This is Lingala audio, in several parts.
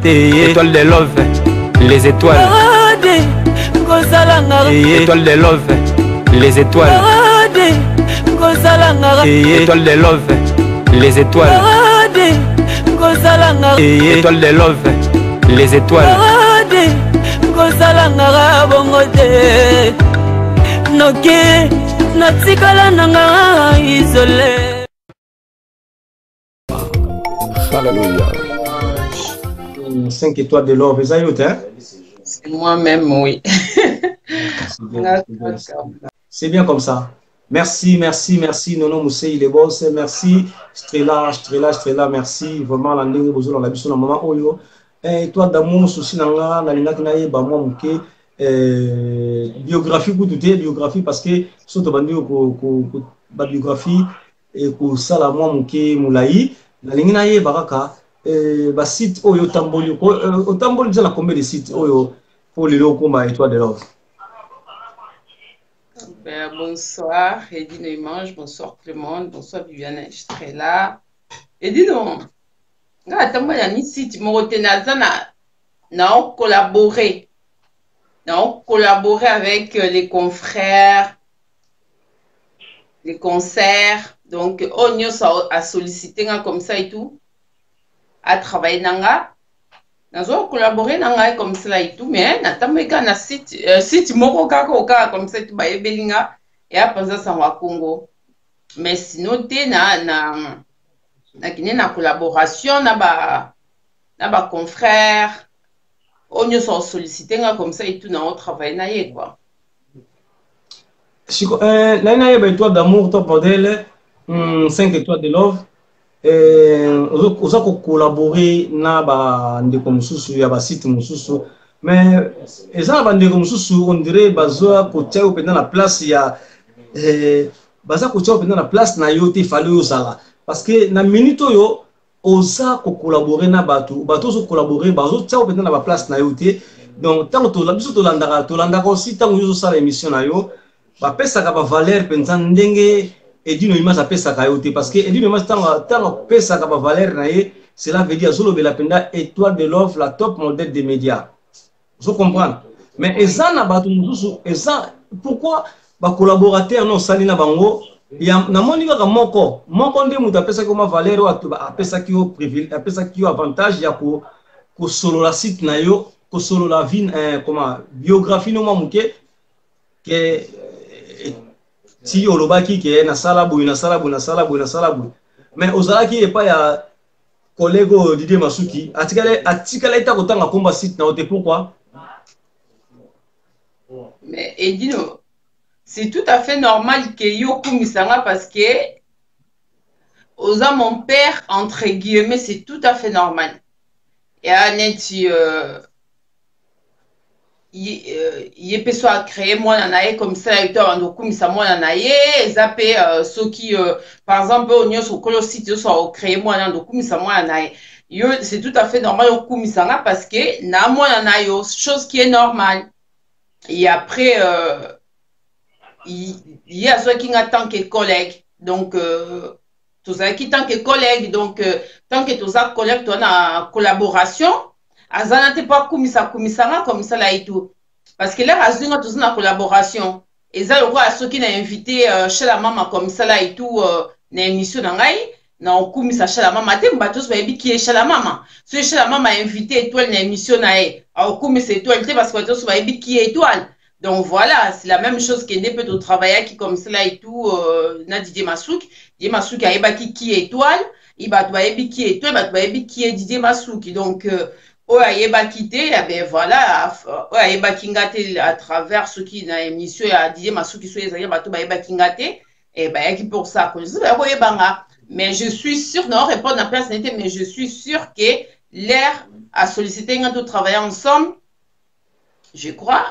Étoile de love, les étoiles. Étoile de love, les étoiles. Étoile de love, les étoiles. Étoile de love, les étoiles. Alléluia. 5 étoiles de l'or, vous avez hein? C'est moi-même, oui. C'est bien comme ça. Merci, merci, merci. Nono Moussé, il est boss. Merci. Strela, merci. Vraiment, la ndenge bozo la biso na maman oyo. Toi d'amour, souci nanga, na linga kinaye, ba moi mouké. Biographie, vous doutez, biographie, parce que surtout bandi ko biographie et ko sala moi mouké moulaï. Na linga naye baraka. Ba site oyo tamboli ko tamboli déjà la combien de sites oyo pour les locaux ma étoile de l'or. Bonsoir Edine Imange, bonsoir Clément, bonsoir Viviane Estrella. Edine, attends-moi ya ni site mo tenazana na collaborer avec les confrères, les concerts, donc on y a sollicité comme ça et tout. À travailler nanga nazo collaborer nanga comme cela et tout mais natameka na site moko kaka comme ça tout ba ebelinga et après ça va Congo mais sinon te na kine na collaboration na ba confrères on y sont sollicité comme ça et tout na on travaille na ye quoi Chico là na ye ba étoile d'amour top modèle 5 étoiles de love oza collaborer na ba ndeko mususu ya ba site mususu mais eza na ba ndeko mususu on dirait bazoa kotia pendant la place ya baza kotia pendant la place na yo te fallait osala parce que na minute yo oza collaborer na bato zo collaborer bazo tia pendant la place na yo te donc tant to la biso to landaka aussi tant yo sala émission na yo ba pesa ka ba valeur penza ndenge Edino Image a pesa kayote parce que Edino Image tant pesa ka ba valeur na ye cela veut dire zolo bela penda étoile de l'offre la top modèle des médias vous comprenez mais eza na bato mususu eza pourquoi ba collaborateur non sali na bango ya na moni kaka moko nde mutu apesa ko ma valeur wa apesa ki yo privilège apesa ki yo avantage ya ko solo la site na yo ko solo la vie comment biographie no mamuke que si olobaki ke na sala boy mais ozalaki e pa ya collègue Didier Masuki atikala ita kotanga komba site na ote pourquoi mais Edino c'est tout à fait normal que yo kumisanga parce que oza mon père entre guillemets c'est tout à fait normal et aneti il peut soit créer moi nanaye comme ça et toi on comme ça moi nanaye zapper ceux qui par exemple on y sur le site soit créer moi nando comme ça moi nanaye c'est tout à fait normal au comme ça parce que na moi nanaye chose qui est normale et après il y a ceux qui attendent que collègues donc tout ça qui tant que collègues donc tant que tout ça collègue toi na collaboration azana te pas kumisa comme ça là et tout parce que là azuna tous na collaboration et ça le quoi ceux qui n'a invité chez la maman comme ça là et tout na émission ngai na kumisa chez la maman te mbatos ba ebi qui est chez la maman ceux chez la maman invité étoile na émission na e au kumisa étoile te parce que tous ba ebi qui est étoile donc voilà c'est la même chose que ne peut au travailler qui comme ça là et tout na Didier Masuki a ebaki qui est étoile il ba doit ebi qui est étoile ba ebi qui est Didier Masuki donc ayeba quitté ben voilà ayeba kingate à travers ce qui na émission ya Didier Masuki so ezali bato ba ayeba kingate et ben qui pour ça mais je suis sûr non répondre à personnalité mais je suis sûr que l'air a sollicité un autre travailler ensemble je crois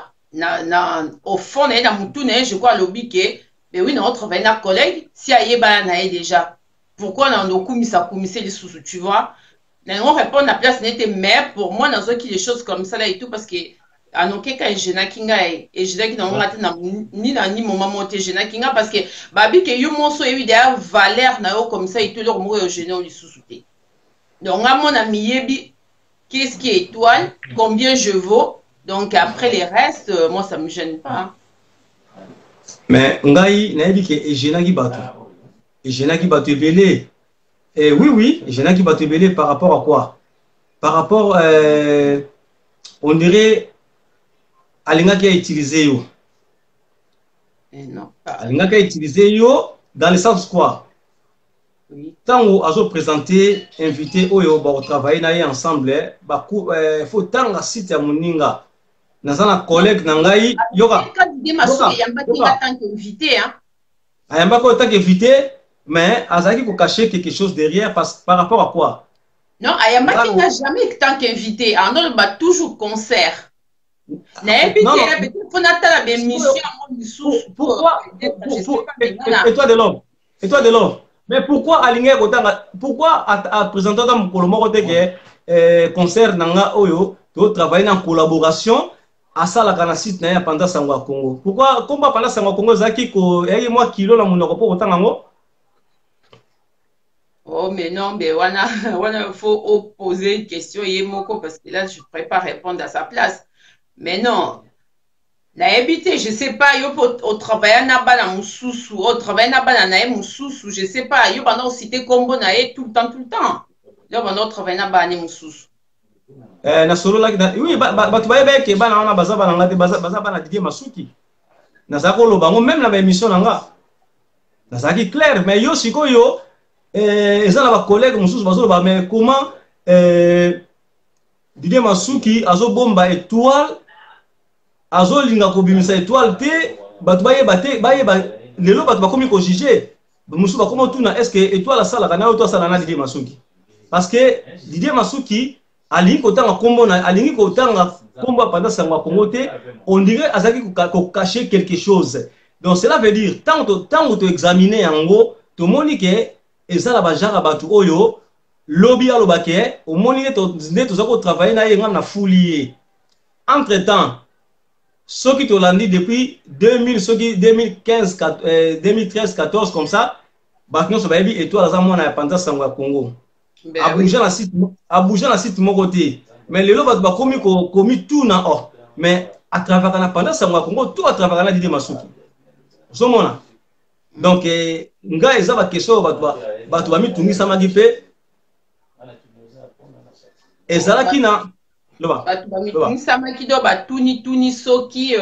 au fond na mutune je crois lobby que ben oui on travaille na collègue si ayeba na déjà pourquoi na ndokumisa les sous tu vois. On répond à la place n'était mais pour moi dans des choses comme ça là et tout parce que à nos cas je n'ai kinga et je dis que non ni moment monter je n'ai kinga parce que babi que yo monso évidemment valeur na yo comme ça et tout leur mot je n'ai au sous-souté donc à mon ami yebi qu'est-ce qui est étoile, combien je vaux. Donc après les restes, moi ça me gêne pas. Hein. Mais ngai nayebi ke ejenaki bato. Ejenaki bato ebele. Et oui, ejenaki bato ebele par rapport à quoi? Par rapport on dirait alingaki a utilisé yo. Non. Alingaki a utilisé yo dans le sens quoi? Oui. Tango azo présenter invité oyo ba travailler na ensemble ba faut tanga site ya muninga. Nazana collègue nangai yoka. Ayamba ko tant qu'invité mais azaki ko cacher quelque chose derrière par rapport à quoi? Non, Ayamba qui n'a jamais tant qu'invité, en on va toujours concert. Pourquoi et toi de l'homme? Et toi de l'homme? Mais pourquoi aligner pourquoi à présenter dans mon côté que concert nanga oyo to travailler en collaboration à ça la canacite na pendant Sangwa Congo. Pourquoi combat pendant Sangwa Congo zaki ko yeye moi kilo na monoko pour autant ngo? Oh mais non, mais il faut poser une question yemoko parce que là je ne pourrais pas répondre à sa place. Mais non. La habité, je sais pas, yo au travail na bana mususu, au travail na bana na mususu, je sais pas, yo pendant cité combo na tout le temps. Yo pendant travail na bana mususu. Na solo la oui ba tu ba ke bana na baza bana ngate baza bana Didier Masuki. Na zako lo bango même la émission nanga. Na zaki clair mais yo siko yo eza na ba collègue mususu bazo ba mais comment Didier Masuki azo bomba étoile azo linga ko bimisa étoile te batu bayeba lelo batu bakomi ko juger musu bakoma tuna est-ce que étoile sala kana auto sala na Didier Masuki parce que Didier Masuki alingi ko tanga kombo na alingi ko tanga kombo pendant Sangwa Congo te on dirait azaki ko cacher quelque chose donc cela veut dire tant to examiner yango to moni ke ezala ba jara batu oyo lobby alobake o moni ne to zako travailler na yenga na foulier entre temps ceux qui te l'ont dit depuis 2000, ceux qui 2015, 2013, 14 comme ça, Bakno Sobaïbi et toi, la moine pendant Sangwa Congo. À bouger la site mon côté. Mais les lots va commis tout na or. Mais à travers la pendant Sangwa Congo, tout à travers la Didier Masuki. Somona. Donc, nga ezaba question batu ba mi tungi sama gipe. Ezala kina Tuni soki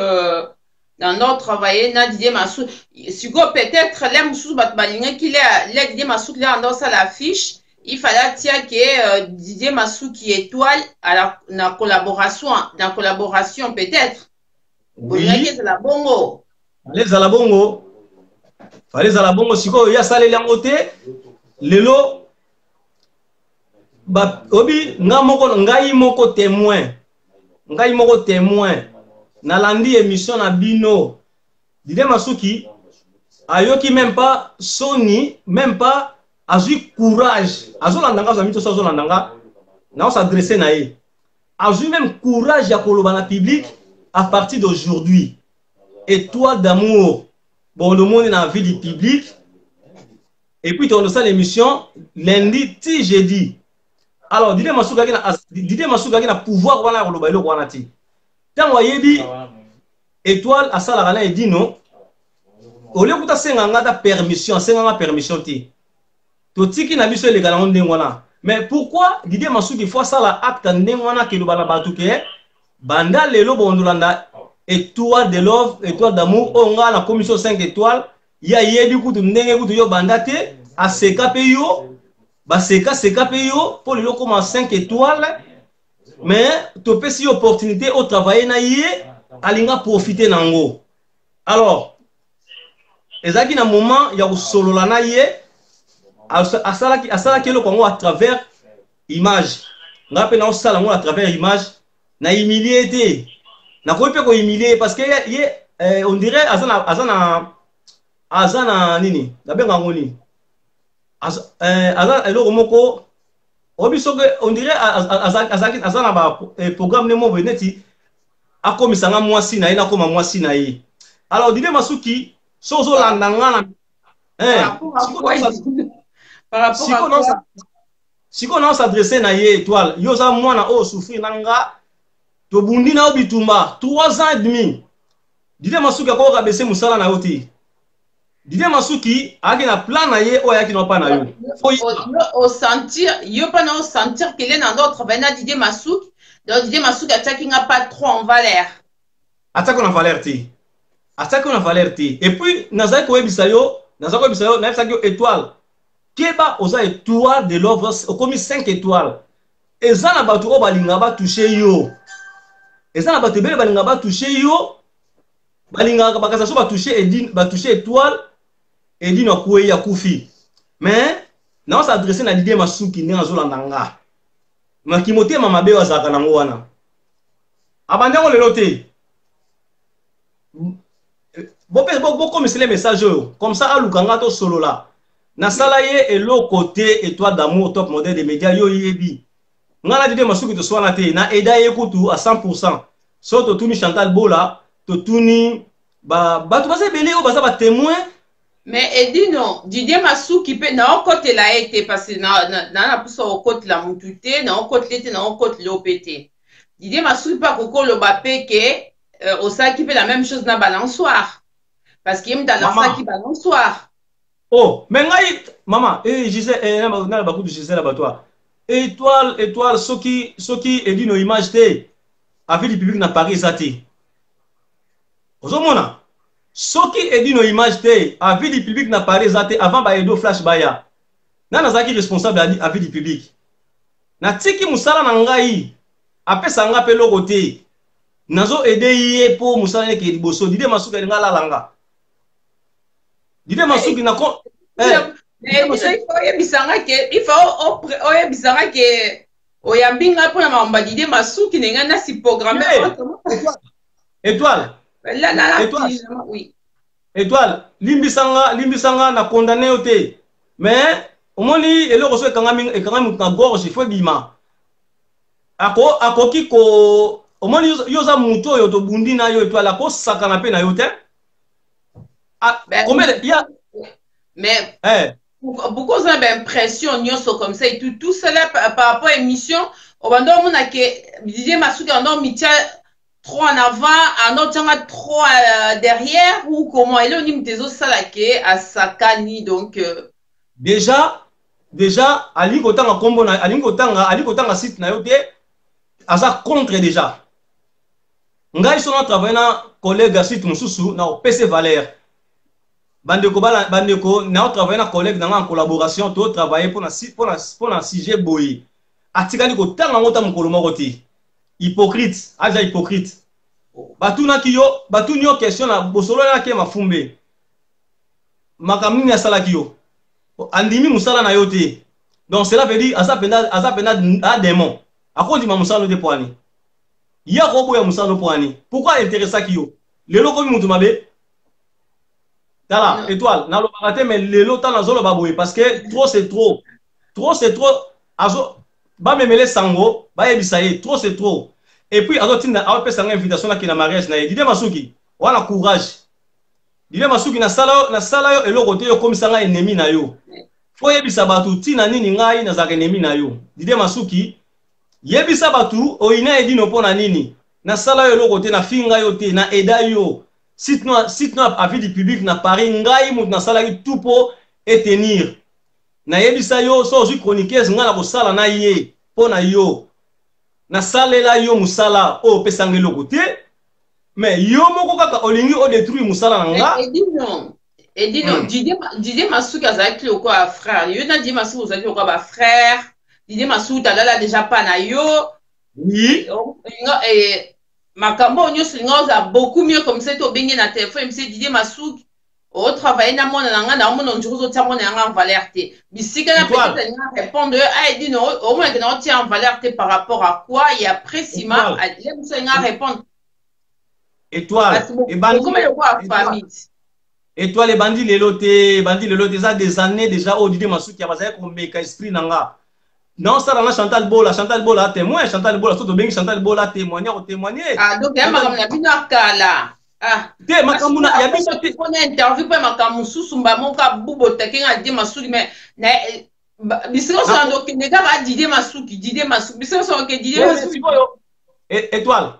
dans notre travail na Didier Massou sigo peut-être les mususu bat balinga qui les Didier Massou qui là dans sa l'affiche il fallait dire que Didier Massou qui étoile à la collaboration peut-être oui c'est la bongo les à la bongo fallait à la bongo sigo ya salé langote lelo ba obi ngai moko témoin na landi émission na bino Didier Masuki ayoki même pas Sony même pas azui courage azolandanga za mito azolandanga na s'adresser na ye azui même courage ya koloba na public à partir d'aujourd'hui étoile d'amour bon le monde na vie du public et puis on a l'émission lundi ti jeudi. Alors, Didier Masuki a un pouvoir wana koloba eloko wana ti. Tant wayebi étoile à sala kana et dit non. Au lieu kuta senga ngata permission ti. To tiki na biso le kana ndengwana. Mais pourquoi Didier Masuki faut ça la acte ndengwana ke lobala batu ke banda lelo bondolanda étoile de love, étoile d'amour onga na commission 5 étoiles, ya yebi kutu ndenge kutu yo banda te a seka pe yo. Bah c'est KPO pour le comme 5 étoiles mais tu peux si opportunité au travail na yé alinga profiter nango alors ezaki na moment ya solo la na yé asala kelo kongo à travers image ngape na osala ngo à travers image na humilié na ko pe ko humilier parce que on dirait azana nini na benga ngoni on dirait azana ba programme nemo beneti akomisanga mwasi na ina koma mwasi na ye alors Didier Masuki sozo landanga na par rapport à quoi Si on a s'adressé na ye étoile, yo za mwana o souffrir nanga, to bundi na obitumba 3 ans et demi. Didier Masuki ko ka bese musala na yoti. Didier Masuki a na plan na ye o ya ki no pa na yo. Au sentir, yo pas na sentir qu'il est dans d'autres bena Didier Masuki. Donc Didier Masuki attaque n'a pas trop en valeur. Attaque en valeur ti. Attaque en valeur ti. Et puis nazai ko ebisayo, nazai ko ebisayo na efsa étoile. Keba oza étoile de l'œuvre au commis 5 étoiles. Et ça na batu o balinga ba toucher yo. Et ça na batu bele balinga ba toucher yo. Balinga bakasa so ba toucher Edine, ba toucher étoile. Edine okuwe ya kufi. Mais na on s'adresser na Didier Masuki ndi azolanda nga. Ma kimote mama be wazaka nango wana. Abandango lelo te. Bon comme c'est les messages comme ça à Lukanga to solo là. Na salaye et l'autre côté étoile d'amour top modèle des médias yo yebi. Ngala Didier Masuki to swana te na eda yekutu à 100%. So to tuni Chantal Bola, to tuni ba tu base belé o basa ba témoin. Mais Edino, Didier Masuki peut na côté la été parce que na pousse au côté la mutute, na côté l'été, na côté l'OPT. Didier Masuki pas koko le bapé que au ça qui fait la même chose na balançoire. Parce qu'il aime dans la sac qui balançoire. Oh, mais maman, Gisèle, na beaucoup de Gisèle là toi. Étoile, ce qui est dit nos images te, avec le public na Paris zati. Ozomona, ce qui est dit nos images te, avec le public na Paris zati avant ba edo flash baya. Na nazaki responsable avec le public. Na tiki musala na ngai, apesa nga pe loko te. Nazo aider ye pour musala ne ke liboso, Didier Masuki nga la langa. Didier Masuki na ko il faut oyebisanga ke oyambinga pour na mamba Didier Masuki nenga na si programmer étoile oui étoile limbisanga na condamné oté mais omoni eloko so ekanga na gorge il faut bima akoki ko omoni yoza muto yo to bundi na yo étoile ko sakana pe na yo te combien il y a mais beaucoup ont l'impression comme ça et tout cela par rapport à l'émission on va dire que Didier Masuki on mis trop en avant un autre trop derrière ou comment et là on dit des autres salakés à Sakani donc déjà ali kotanga kombo na ali kotanga site na yote asa contre déjà ngai so na travailler na collègue site mususu na PC Valère bandeko na travailler na collègue na en collaboration to travailler pour na sujet boy atikali ko tanga ngota mukolo moko ti hypocrite aja hypocrite batu nyo question na bosolo na ke mafumbe makamini asala kiyo andimi musala na yote donc cela veut dire asa penda a démon akondi ma musala de poani ya ko boya musala poani pourquoi intéressa kiyo lelo ko mutu mabe Tala, étoile, na lo bagate mais lelo ta na zolo baboy parce que trop c'est trop azo ba memele sango ba yebisaye trop c'est trop et puis azo tinda a pesa nga invitation na kina mariage na Didier Masuki wana courage Didier Masuki na sala yo eloko te yo komisa nga ennemi na yo fo yebisa batu tina nini ngai na zaka ennemi na yo Didier Masuki yebisa batu o ina edino pona nini na sala yo eloko te na finga yo te na eda yo site no avis du public na Paris ngai mut na sala tout pour tenir na yebisa yo so ju chroniqueuse nga na ko sala na ye pona yo na salela yo musala o pesanga eloko te mais yo moko kaka olingi o détruire musala na nga Edino Didier Masuki azaki loko a frère yo na Didier Masuki azaki loko ba frère Didier Masuki talala déjà pas na yo oui et makambo nyo singoza beaucoup mieux comme ça to bengi na téléphone monsieur Didier Masuki au travail na mona na nga na mona njuzo ta mona nga en valeur te bisika na peut-être na répondre a dit non au moins que non tient en valeur te par rapport à quoi et après Sima les monsieur nga répondre étoile et bandi comment le quoi famille étoile bandi lelote ça des années déjà au Didier Masuki abazaya ko meka esprit nanga non ça na Chantal Bola témoin Chantal Bola surtout bengi Chantal Bola témoigner donc ya makam na bino akala te makamuna ya biso te on interview pa makamu susu mba moka bubo takenga Didier Masuki mais biso so ndo kende kaka Didier Masuki biso so ke Didier Masuki étoile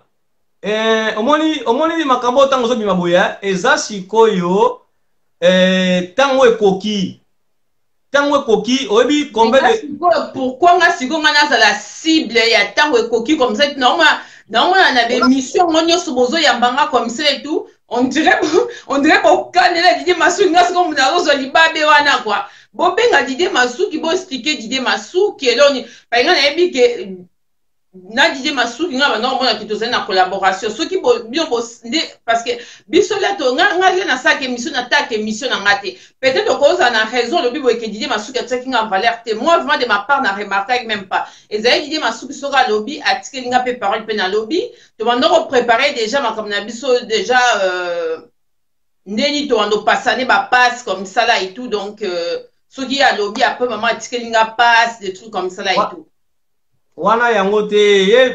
omoni makambo tango zo bima boya eza sikoyo tango ekoki oyebi combien de pourquoi nga sikoyo nga nazala cible ya tango ekoki comme ça normalement na be mission ngonyo so bozo yambanga comme ça et tout on dirait ko kanela Didier Masuki nga sikoyo muna rozo libabe wana quoi bo benga Didier Masuki bo expliquer Didier Masuki eloni par exemple na yebi ke na Didier Masuki nga bana mona kitozana na collaboration ceux qui bien parce que biso là to nga na ça que mission na ta que mission na ngate peut-être cause na raison le bibo que Didier Masuki a tiki nga valeur te moi vraiment de ma part na remarqué même pas et ça Didier Masuki sera lobby a tiki nga pe parole pe na lobby to bando préparer déjà ma comme na biso déjà neni to ando passaner ba passe comme ça là et tout donc ceux qui a lobby après maman a tiki nga passe des trucs comme ça là et tout wana yango te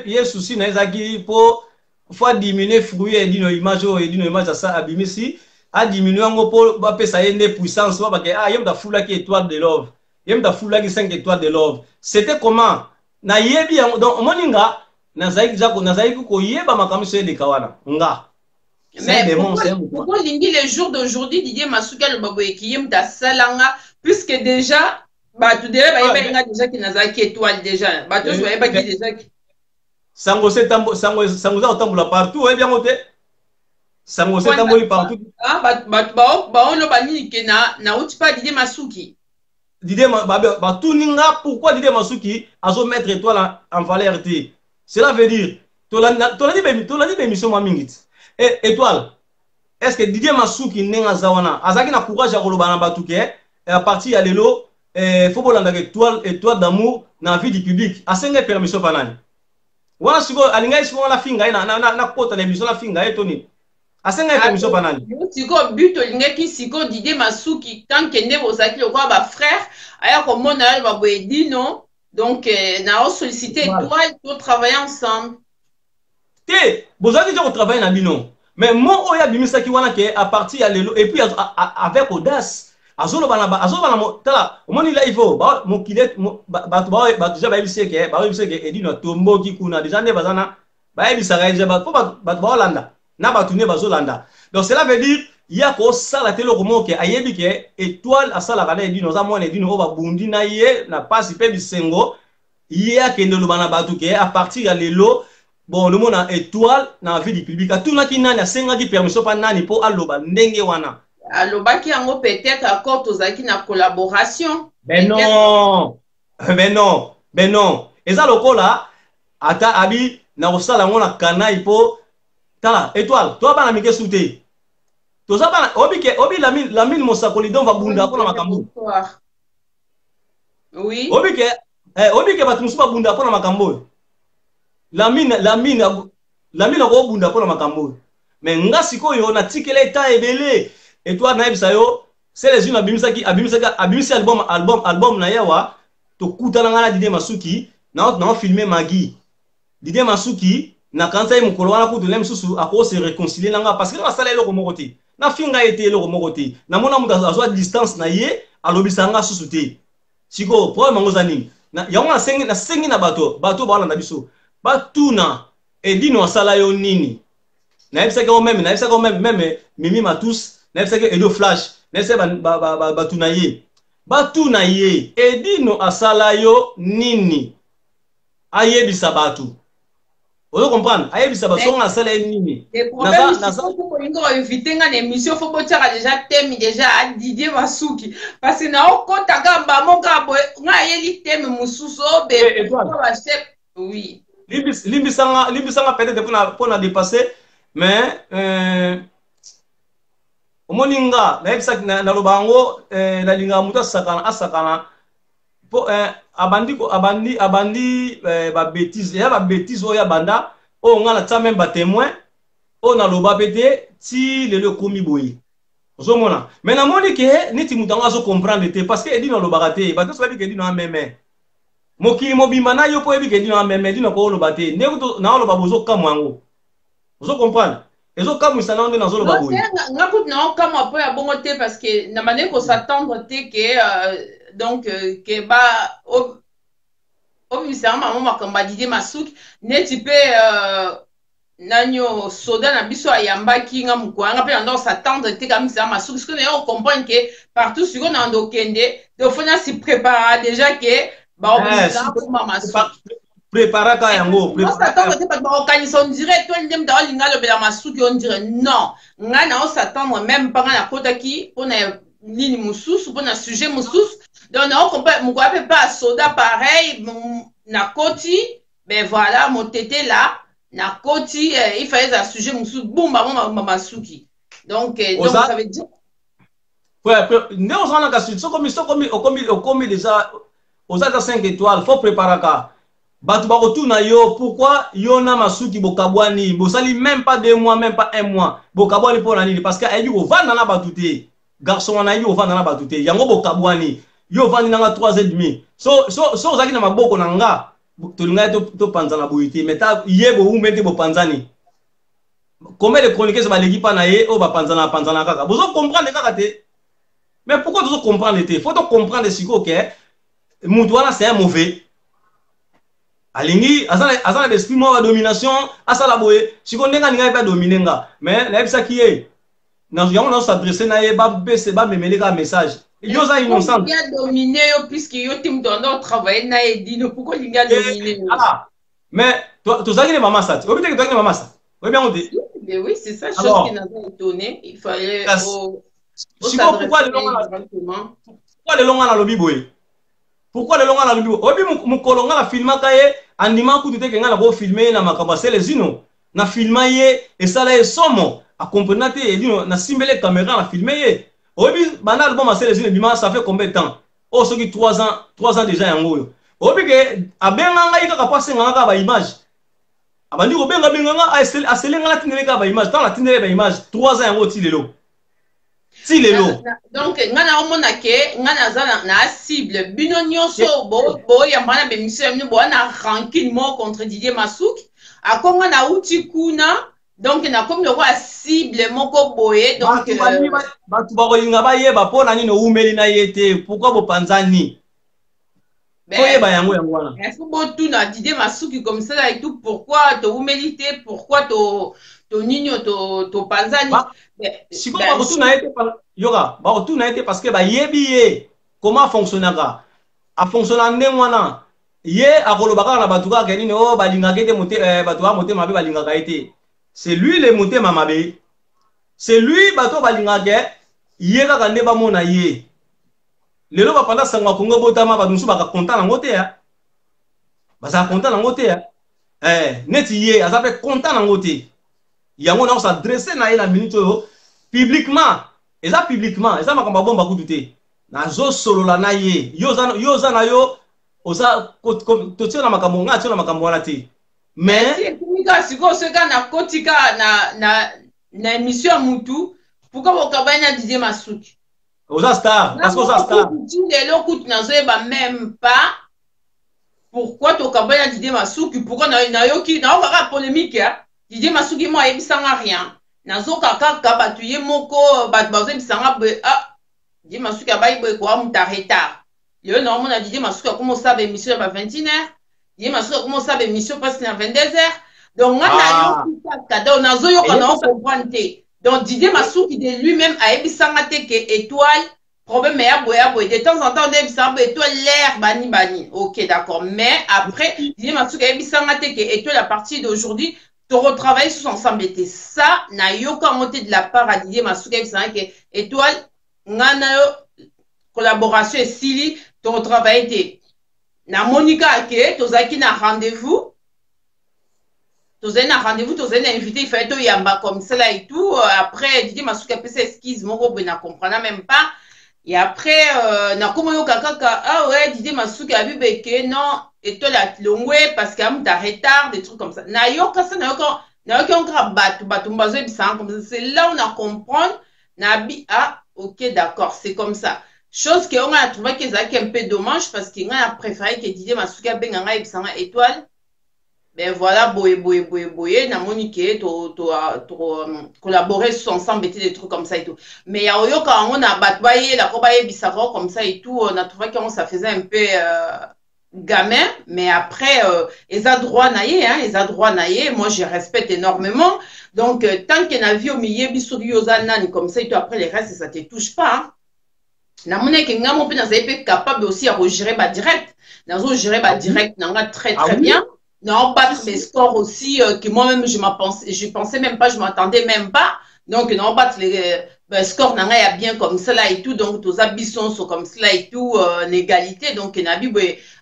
ye souci na ezaki po fois diminuer fruit et dino image ça abimisi a diminuer yango po ba pesa yende puissance ba ke yem da fula ki étoile de love yem da fula ki 5 étoiles de love c'était comment na yebi yango donc moninga na zaiki ko yeba makamisi de kawana nga mais pourquoi lingi les jours d'aujourd'hui Didier Masuki le babo ekiyem da salanga puisque déjà tout déjà qui n'a qui étoile déjà tout je voyais pas qui déjà sango za tambola partout bien côté sango se tamboli partout on le bani que na uti pas Didier Masuki tout ninga pourquoi Didier Masuki azo mettre étoile en valeur t cela veut dire to la dit mission ma mingit et étoile est-ce que Didier Masuki nenga zawana azaki na courage ya koloba na batu ke à partir ya lelo faut bolanda étoile d'amour dans la vie du public a senga permission panani wana siko alinga isiko na finga na kota na émission na finga etoni a senga permission panani siko but olinga ki siko Didier Masuki tant que ne bozaki le quoi ba frère aya ko mona ba boedi non donc na solliciter étoile pour travailler ensemble te bozaki déjà travailler na bino mais moi oya bimisaki wana ke à partir ya lelo et puis avec audace azolo bana tala omoni live mo kilet ba déjà ba ebiseke edi na tombo ki kuna déjà ne bazana ba ebisaka déjà ba landa na ba tourner bazolanda donc cela veut dire ya ko sala telo komo ke ayebi ke étoile asala kana edi no za mona edi no ba bundi na ye na passe pe bisengo ye akende lo bana batu ke à partir ya lelo bon le monde étoile na vie du public atuna ki nani asenga ki permission pa nani po aloba ndenge wana alobaki yango peut-être accord tozaki na collaboration ben non eza lokola ata abi na kosala ngo na kanai po tala étoile to bana mike sute toza bana obi la mine mosakoli don va bunda pona makambo oui obi ke batu musuba bunda pona makambo la mine ko bunda pona makambo mais nga sikoyo na tikela eta ebele et toi na bisayo c'est les unes abimisa album na yawa to kutana ngana Didier Masuki na filmer Maggie Didier Masuki na kanza mukolo wana kutu lem susu ako se réconcilier nanga parce que na sala eloko mokoti na finga ete eloko mokoti na mona muta azwa distance na ye alobisanga susu te siko problème ngo zani na yango na sengi na bato ba landa biso batuna edino asala yo nini na ebisa ko même Mimi Matus nefseke edo flash nefse batuna ye edino asala yo nini ayebisa batu ozo comprendre ayebisa bato nga asala yo nini faut éviter nga émission faut botiaka déjà thème déjà à Didier Masuki parce que na okota gamba moka boy nga yeli thème mususu be oui limbisanga peut-être pour na dépasser mais omoninga na ebisa na lobango na linga muta asakana po abandi ba bêtise ya ba bêtise oya banda o nga na tsa même ba témoin o na loba pété ti le komi boyi ozomona mais na moni ke niti mutanga zo comprendre te parce que edi na loba te ba to sabi ke edi na meme mokili mobimba na yo po ebi ke edi na meme edi na ko loba te ne na loba bozo kamwango ozo comprendre ezo kamwisa na onde na zo loba boyi nga kutu na okama po ya bongo te parce que na manière ko s'attendre te que donc que ba au ministère maman makambo Didier Masuki neti pe nanyo soda na biso ayambaki nga mukwanga pe ndo s'attendre te comme ça Masuki parce que on comprend que partout sur on ando kende de fona si prépare déjà que ba ministère pour Masuki prépara ka yango prépara te pas organiser on dirait toi ndem da linga le bela Masuki on dirait non nga na on s'attendre même pas na kota ki on a nini mususu pour un sujet mususu donc on peut pas soda pareil na koti ben voilà mon tété là na koti il fallait un sujet mususu boum maman Masuki donc ça veut dire ouais ne on s'en a cassé so comme déjà aux autres 5 étoiles faut préparer ka batu ba retourna yo pourquoi yo na Masuki bokabwani bosali même pas 2 mois même pas 1 mois bokabwani pour nani parce que ayi ko vanda na batuté garçon na yo vanda na batuté yango bokabwani yo vandi na 3 ans et demi so ozaki na maboko na nga tolinga to panzana boyité mais ta yebo ou mete bo panzani combien de chroniqueurs ba l'équipe na ye o ba panzana kaka bozo comprendre kaka te mais pourquoi tu comprendre te faut to comprendre siko que Moutouana c'est un mauvais alingi azana d'esprit mo domination asala boye siko ndenga ninga ba dominer nga mais la bisa qui est na yango na s'adresser na ye ba bese ba memele ka message yo za innocent il a dominé puisque yo tim dondo travailler na edino pourquoi il a dominé mais tu zaki ne mama ça obite que tu zaki ne mama ça oui bien on dit mais oui c'est ça chose qui nous a étonné il fallait pourquoi le longa na lobi boye pourquoi le longa na lobi obi mukolonga na filma kaye andima ku tute kenga na bo filmer na makamba sele zino na filma ye et ça là somo a comprendre te edino na simbele caméra na filmer ye obi bana album à sele zino bima ça fait combien de temps oh ce qui 3 ans déjà yango obi ke abenga nga ika ka passer nga ka ba image abandi ko benga nga aselenga la tinele ka ba image tant la tinele ba image 3 ans yango ti lelo donc ngana omona ke ngana za na cible bino nyonso bo ya bana be mission ni bo na ranking mo contre Didier Masuki akonga na uti kuna donc na comme le roi cible moko boye donc batu ba ko inga ba yeba pona nini umeli na yete pourquoi bo panzani koyeba yango wana est-ce que bo tu na Didier Masuki comme ça là et tout pourquoi to umélité pourquoi to nino to panzani si ko ba ko na été yoga ba ko na été parce que ba yebi comment fonctionnera a fonctionner ndengwana ye akolobaka na batu ka kenini o balinga kete mote batu ba mote mabe balinga ka été c'est lui le mote mamabe c'est lui bato balinga ke ye kaka nde ba mona ye lelo ba panda sangwa kongo botama ba nsu baka content na ngote ya baza content na ngote ya neti ye azape content na ngote yango na s'adresser na ye na minute publiquement eza makamba bomba kudute na zo solo la na ye yo za na yo oza to tio na makambo nga tio na makambo wana te mais siko seka na kotika na émission mutu pourquoi bokabanya Didier Masuki oza star parce que oza star lelo kutu na zoyeba même pas pourquoi tokabanya Didier Masuki pourquoi na yoki na okaka polémique ya Didier Masuki mo ayebisanga rien nazoka kaka batu ye moko batu bazebisanga boye Didier Masuki abayi boye kwa muta retard lelo na omona Didier Masuki akomosaba émission ya ba 21h Didier Masuki akomosaba émission presque na 22h donc nga na yoki kaka donc nazoyoka na comprendre te donc Didier Masuki de lui-même ayebisanga te ke étoile problème ya boye de temps en temps ayebisanga boye étoile l'air bani ok d'accord mais après Didier Masuki ayebisanga te ke étoile à partir d'aujourd'hui tu retravailles sur ensemble et ça na yoka monté de la part à Didier Masuki ayebisanga ke étoile nga na yo collaboration et sili tu retravailles te na Monica ke tozaki na rendez-vous tozali na rendez-vous tozali na invité il fallait to yamba comme ça là et tout après Didier Masuki a fait esquisse moko boye na comprendre même pas et après na komo yo kaka ouais Didier Masuki a vu que non et toi la longwe parce qu'il y a un retard des trucs comme ça na yoka ça na yoka encore batu mbazo ebisanga comme ça c'est là on a comprendre na bi ok d'accord c'est comme ça chose que on a trouvé que c'est un peu dommage parce qu'il a préféré que Didier Masuki a benganga ebisanga étoile Ben voilà, boye, na monique, collaborer ensemble, des trucs comme ça et tout. Mais il y a eu quand on a battu, la cobaye bissaro comme ça et tout, on a trouvé que ça faisait un peu gamin, mais après, ils ont droit naïe, hein, ils ont droit naïe, moi je respecte énormément. Donc, tant qu'il y a une vie au milieu, comme ça et tout, après les restes, ça ne te touche pas. Hein. Na monique, on est capable aussi à gérer direct. Dans gérer direct, très très bien. Non, battre les scores aussi, que moi-même, je pensais même pas, je m'attendais même pas. Donc, non, battre les scores, il y a bien comme cela et tout. Donc, tous habitants sont comme cela et tout, l'égalité. Donc,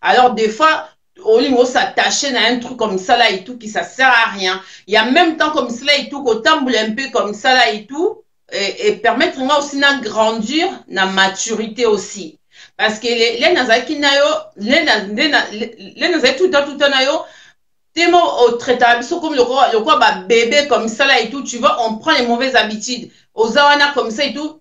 alors, des fois, au lieu s'attacher à un truc comme ça là et tout, qui ça sert à rien. Il y a même temps comme cela et tout, qu'au tamboule un peu comme ça là et tout, et permettre aussi de grandir, la maturité aussi. Parce que les nazaki nayo, les nazaki tout le temps, tellement au traitement comme le quoi bébé comme ça là et tout, tu vois, on prend les mauvaises habitudes. Aux awana comme ça et tout.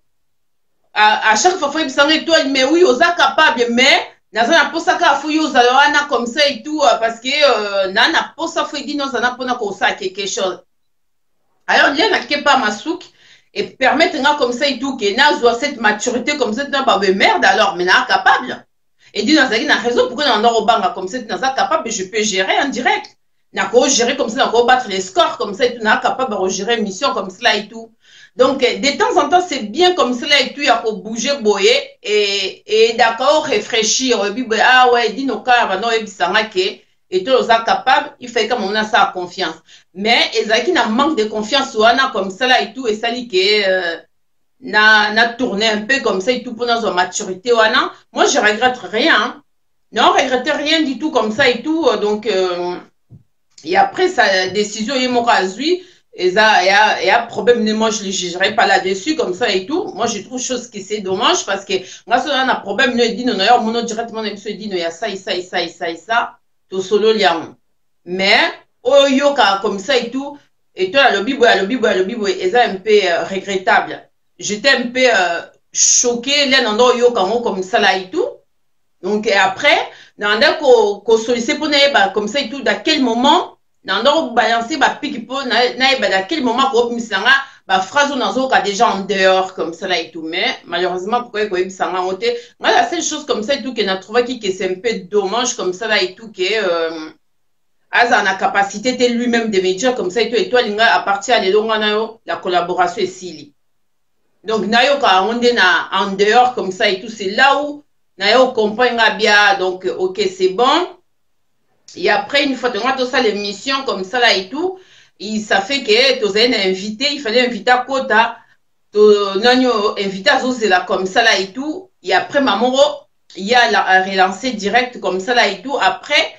À chaque fois, il me toi, mais oui, aux capable, mais n'a pas ça qu'à fouiller aux awana comme ça et tout, parce que n'a pas ça fouiller non, ça n'a pas ça quelque chose. Alors, il y a qui pas ma souk et permettre comme ça et tout, que n'a cette maturité comme ça, n'a pas de merde alors, mais n'a capable. Et dit, n'a raison pourquoi on a au banga comme ça, n'a capable, je peux gérer en direct. N'a pas gérer comme ça, n'a pas battre les scores comme ça et tout, n'a capable de gérer une mission comme cela et tout. Donc, de temps en temps, c'est bien comme cela et tout, il y a pour bouger, boyer et d'accord, réfléchir. Et puis, ah ouais, dit nos cas, et tout, on est capable, il fait comme on a ça à confiance. Mais, Ezaki n'a manque de confiance, ou a comme cela et tout, et ça dit que, n'a tourné un peu comme ça et tout pour notre maturité, ou moi, je regrette rien. Hein. Non, je regrette rien du tout comme ça et tout, donc, et après, sa décision, il m'a rasé. Et il y a problème, moi je ne le jugerai pas là-dessus, comme ça et tout. Moi je trouve chose que c'est dommage parce que moi, si on a un problème, nous dit, non, non, directement, nous dit, il y a ça, et ça, et ça, et ça, et ça, tout solo, liam. Mais, oh, yoka, comme ça et tout, et toi, le bibo, et ça un peu regrettable. J'étais un peu choqué, là, non, yoka, comme ça, là et tout. Donc, et après, dans un qu'on sollicite pour comme ça et tout, dans quel moment, dans un balancer, pique pour, dans quel moment, qu'on phrase on a déjà en dehors, comme ça là et tout. Mais, malheureusement, pourquoi qu'on a moi, la seule chose comme ça et tout, qu'on a trouvé qui c'est un peu dommage, comme ça là et tout, que, a la capacité de lui-même de me dire comme ça et tout, et toi, à partir de la collaboration est si. Donc, nayo, quand on est en dehors, comme ça et tout, c'est là où, nayo comprend bien, donc ok c'est bon. Et après une fois que tu as tout ça l'émission comme ça là et tout, ça fait que tu as invité, il fallait inviter à Kota, tu as invité à Zozela comme ça là et tout. Et après maman, il y a la relancé direct comme ça là et tout. Après,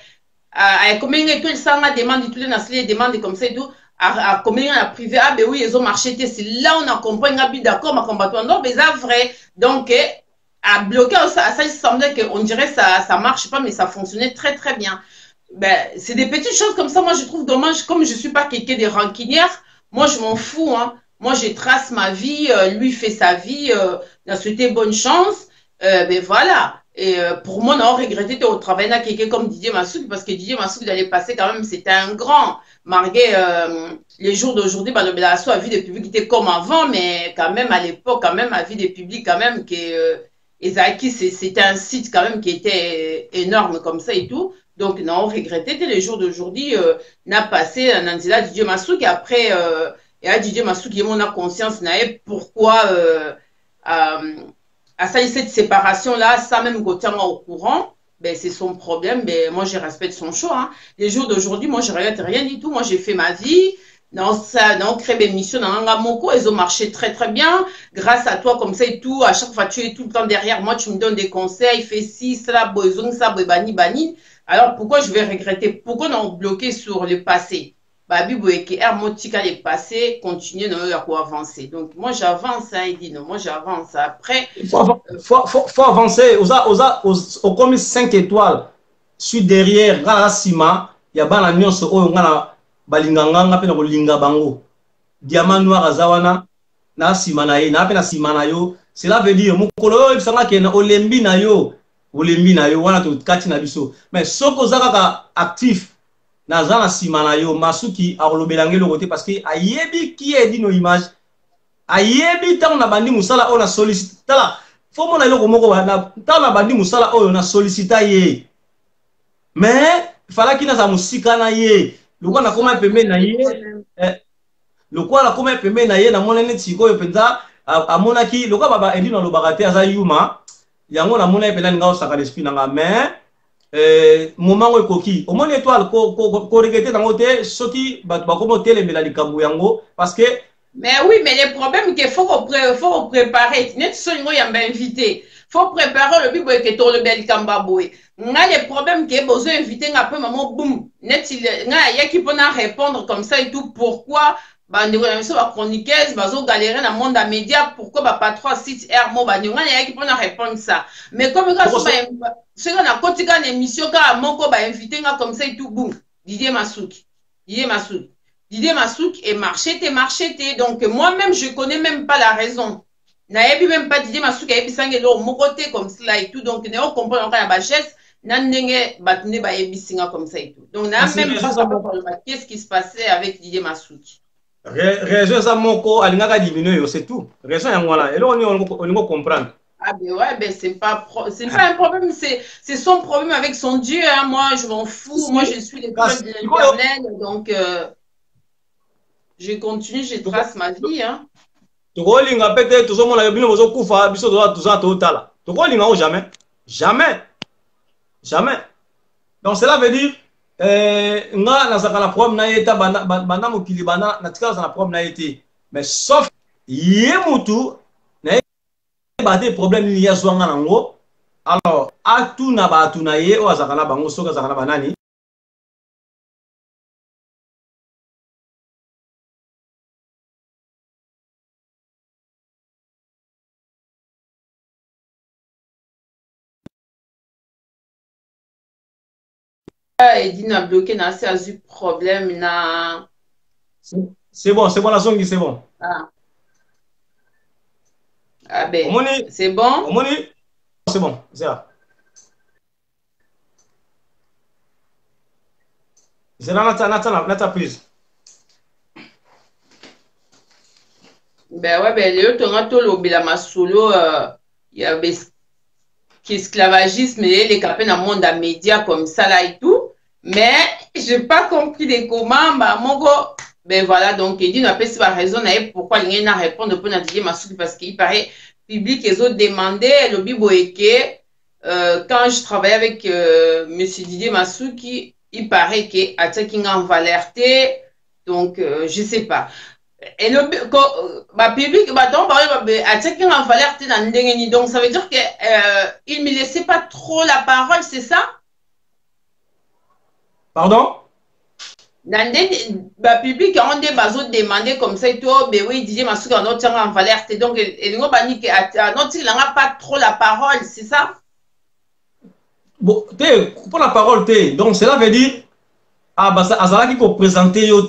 combien de temps ça m'a demandé, tous les demandes comme ça et tout. À combien a privé, ah ben oui, ils ont marché, c'est là on a compris, on a bien d'accord, ma combattant, non, mais c'est vrai. Donc, à bloquer ça, il semblait qu'on dirait ça marche pas, mais ça fonctionnait très très bien. Ben, c'est des petites choses comme ça, moi je trouve dommage, comme je suis pas quelqu'un de rancunière, moi je m'en fous, hein. Moi je trace ma vie, lui fait sa vie, il a souhaité bonne chance, ben voilà. Et pour moi, on a regretté de travailler avec quelqu'un comme Didier Massoud, parce que Didier Massoud allait passer quand même, c'était un grand, malgré les jours d'aujourd'hui, ben, le Bélasso a vu des publicités comme avant, mais quand même à l'époque, quand même, à vie des publics, quand même, que Ezaki, c'était un site quand même qui était énorme comme ça et tout. Donc, non, regretté les jours d'aujourd'hui, n'a passé un Nandila Didier Massoud, et après, et à Didier Massoud, qui a conscience, pourquoi, à ça, cette séparation-là, ça même côté au courant, ben, c'est son problème, ben, moi, je respecte son choix, hein. Les jours d'aujourd'hui, moi, je regrette rien du tout. Moi, j'ai fait ma vie. Dans créé mes missions dans Ngamoko, elles ont marché très très bien. Grâce à toi, comme ça et tout, à chaque fois tu es tout le temps derrière moi, tu me donnes des conseils, fais ci, cela, besoin, ça, bani. Alors pourquoi je vais regretter? Pourquoi on est bloqué sur le passé? Babi Boeke, Hermotika les passés, continuer à avancer. Donc moi j'avance, hein, il dit non, moi j'avance. Après. Faut avancer. Au comme 5 étoiles. Sur derrière, Gala Sima, il y a ban nuance au balinganga pe na kolinga bango diamant noir azawana na simanaye na pe na simanayo, cela veut dire mukolo bisanga ke na olembi na yo wana to kati na biso mais soko zaka actif naza na sima na yo Masuki akolobelanga le côté parce que ayebi qui est dit nos images ayebi tant na bandi musala on a sollicité tala faut mona eloko moko na tant na bandi musala oyo na sollicita ye mais fala kina za musika na ye lokwa na koma pembe na ye lokwa na koma pembe na ye na mona neti ko yo penza amona ki lokwa baba edino lobaka te aza yuma yango na mona epena nga osaka l'esprit nanga mais moment ngo ekoki omoni étoile ko regretter nango te soki bato bakomo telemela likambo yango parce que mais oui mais le problème que faut préparer net so ngo yamba invité faut préparer le bibo que to le bel kamba boy nga le problème que besoin inviter nga peu maman boum net nga ya qui peut répondre comme ça et tout pourquoi bandeko na biso ba chroniqueuse bazo galérer na monde à média pourquoi ba patron site R mo bandeko nga ya qui peut répondre ça mais comme quand ce qu'on a kotika une émission ka moko ba inviter nga comme ça et tout boum Didier Masuki et marché t'es donc moi-même je connais même pas la raison nayebi même pas Didier Masuki yebi sangelo mon côté comme cela et tout donc ne comprendre encore la bassesse nan ndenge batune ba yebi singa comme ça et tout donc na même pas qu'est-ce qui se passait avec Didier Masuki raison ça moko alingaka diminuer c'est tout raison yangwana et là on comprendre. Ah ben ouais, ben c'est pas un problème, c'est son problème avec son Dieu, hein. Moi je m'en fous, moi je suis l'école de l'Éternel, donc je continue, je trace ma vie, hein. Tokolinga peut-être tout le monde a bien besoin kufa, biso doit total. Tokolinga ou jamais, jamais. Donc cela veut dire nga na saka na problème na yeta bana mokili bana na tika na problème na yete, mais sauf yemutu des problèmes liés à soi nango alors à tout na ba tout na ye o azakana bango soka zakana banani et dit n'a bloqué na c'est azu problème na c'est bon la songi c'est bon ah ben c'est bon c'est bon c'est là c'est là nata prise ben ouais ben le tonga to lobila masolo il y a esclavagisme et les capés dans le monde à médias comme ça là et tout mais j'ai pas compris les comment bah mon gars. Ben voilà, donc il dit n'a pas pas raison pourquoi il n'y a pas répondre pour Didier Masuki parce qu'il paraît public les autres demandaient le biboéké quand je travaillais avec monsieur Didier Masuki il paraît que attacking en valerté donc je sais pas et le public donc attacking en valerté dans ndengeni donc ça veut dire que il me laissait pas trop la parole c'est ça pardon public on des bazo demander comme ça et tout ben oui Didier Masuki en autre en valeur donc il n'ont pas dit que il n'a pas trop la parole c'est ça bon pour la parole donc cela veut dire ah bah ça azala qui ko présenter yo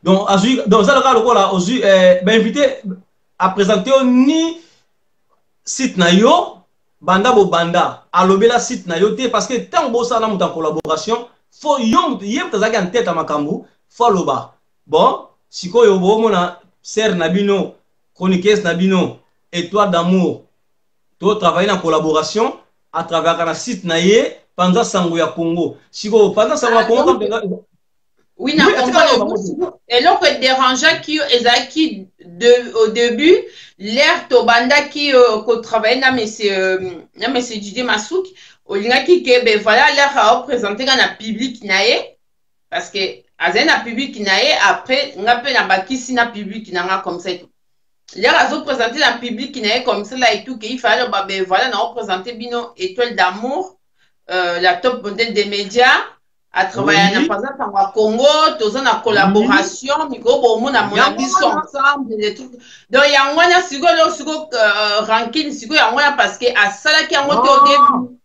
donc dans ça le cas là aujourd'hui ben invité à présenter ni site na yo banda bo banda alobela site na yo parce que tant bo ça na en collaboration faut yom yem tazaki en tête à makambu faut loba bon sikoyo bo mona ser nabino chroniqueuse nabino étoile d'amour to travailler en collaboration à travers un site naie pendant sango ya Congo sikoyo pendant sango ya Congo oui na comprendre et donc dérangeant qui ezaki au début l'air to banda qui ko travailler na monsieur Didier Masuki olingaki ke ben voilà l'air a représenté dans la public naie parce que azena public naie après nga pe na bakisi na public nanga comme ça et tout l'air a représenté la public naie comme ça là et tout qu'il fallait ben voilà na représenter bino étoile d'amour la top modèle des médias à travailler na par exemple en Congo tous en collaboration miko bo mo na mon biso ensemble des trucs donc yangwana siko ranking siko yangwana parce que à ça là qui en au début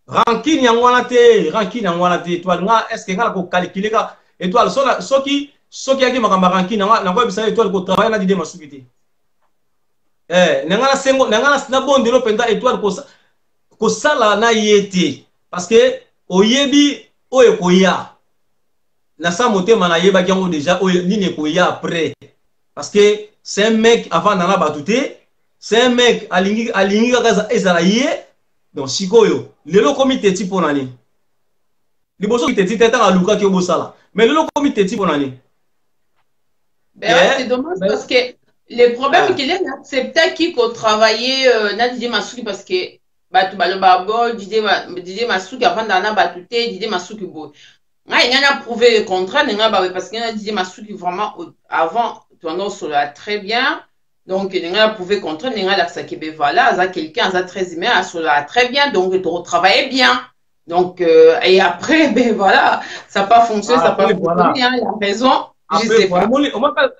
ranking yangwana te étoile nga est-ce que nga ko calculer ka étoile soki yaki makamba ranking nga ko bisa étoile ko travailler na Didier Masuki te nanga sengo nanga na bondelo penda étoile ko sala na yete parce que oyebi oyo koya na sa motema na yeba kiango déjà o nini ko ya après parce que c'est un mec avant nana batute c'est un mec alingi kaka ezala ye donc sikoyo lelo komite ti pona ni liboso kiteti teta nga luka ki obosala mais lelo komite ti pona ni ben ouais, c'est dommage parce que le problème qu'il est accepté qui ko travailler na Didier Masuki parce que batu baloba bo Didier Masuki avant nana batute Didier Masuki bo il y a prouvé le contraire, parce qu'il y a dit Masuki vraiment avant, tu as très bien. Donc, il y a prouvé le contraire, il y a dit voilà, il y a quelqu'un, il y a 13 mai, il y a très bien, donc tu travailles bien. Donc, et après, ben voilà, ça n'a pas fonctionné, ça n'a pas fonctionné, il a raison, je sais pas.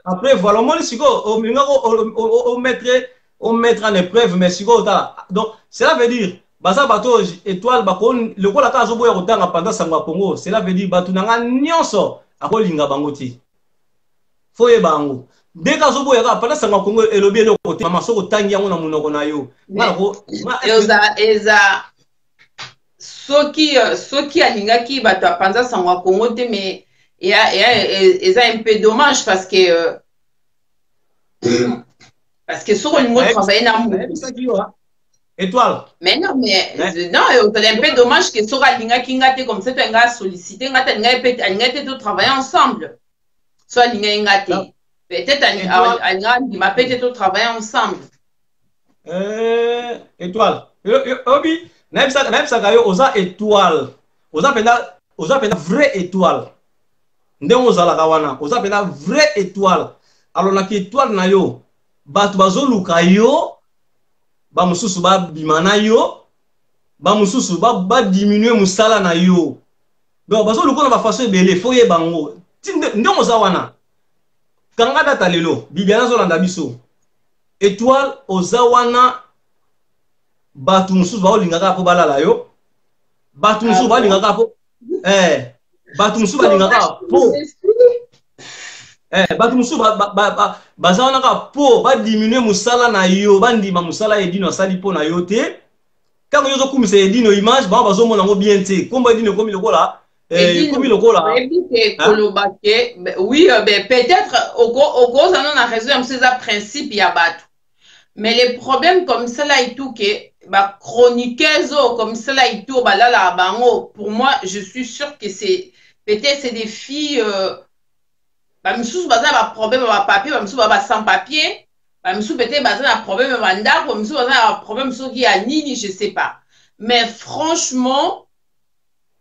Après, voilà, moi, on mettre en épreuve, mais donc, cela veut dire, Baza bato étoile bakon le ko la ka zobo ya kotanga pendant sangwa Congo cela veut dire batu nanga nyonso akolinga bango ti foye bango dès ka zobo ya ka pendant sangwa Congo elobi le côté mama soko tangi yango na munoko na yo eza soki alingaki bato pendant sangwa Congo te mais eza un peu dommage parce que soko lingo travailler na mu étoile. Mais non, mais non, c'est un peu dommage que Sora Linga Kingate comme ça, tu as sollicité, tu as travailler ensemble. Soit Linga Ingate. Peut-être tu m'a peut-être travailler ensemble. Étoile. Obi, même ça osa étoile. Osa pena vraie étoile. Ndeng osa la kawana. Osa pena vraie étoile. Alors la étoile na yo, batu bazo luka yo. Ba mususu ba bimana yo ba mususu ba diminuer musala na yo donc baso lokona ba façon belé foye bango ndongo za wana kanga data lelo bibiana zo landa biso étoile ozawana batu mususu ba olingaka po balala yo batu mususu ba lingaka po batu mususu ba lingaka po batu mususu bazana ka po ba diminuer musala na yo bandima musala edino asali po na yo te quand yo zo kumisa edino image ba bazo mona ngo bien te komba edino komi lokola komi lokola oui peut-être au gros ça on a raison c'est ça principe ya batu mais les problèmes comme ça là et tout que ba chroniqueuse comme ça là et tout ba la bango pour moi je suis sûr que c'est peut-être c'est des filles Bamsou baza ba problème ba papier bamsou ba sans papier bamsou peut-être baza un problème ba ndako bamsou baza un problème so qui a nini je sais pas mais franchement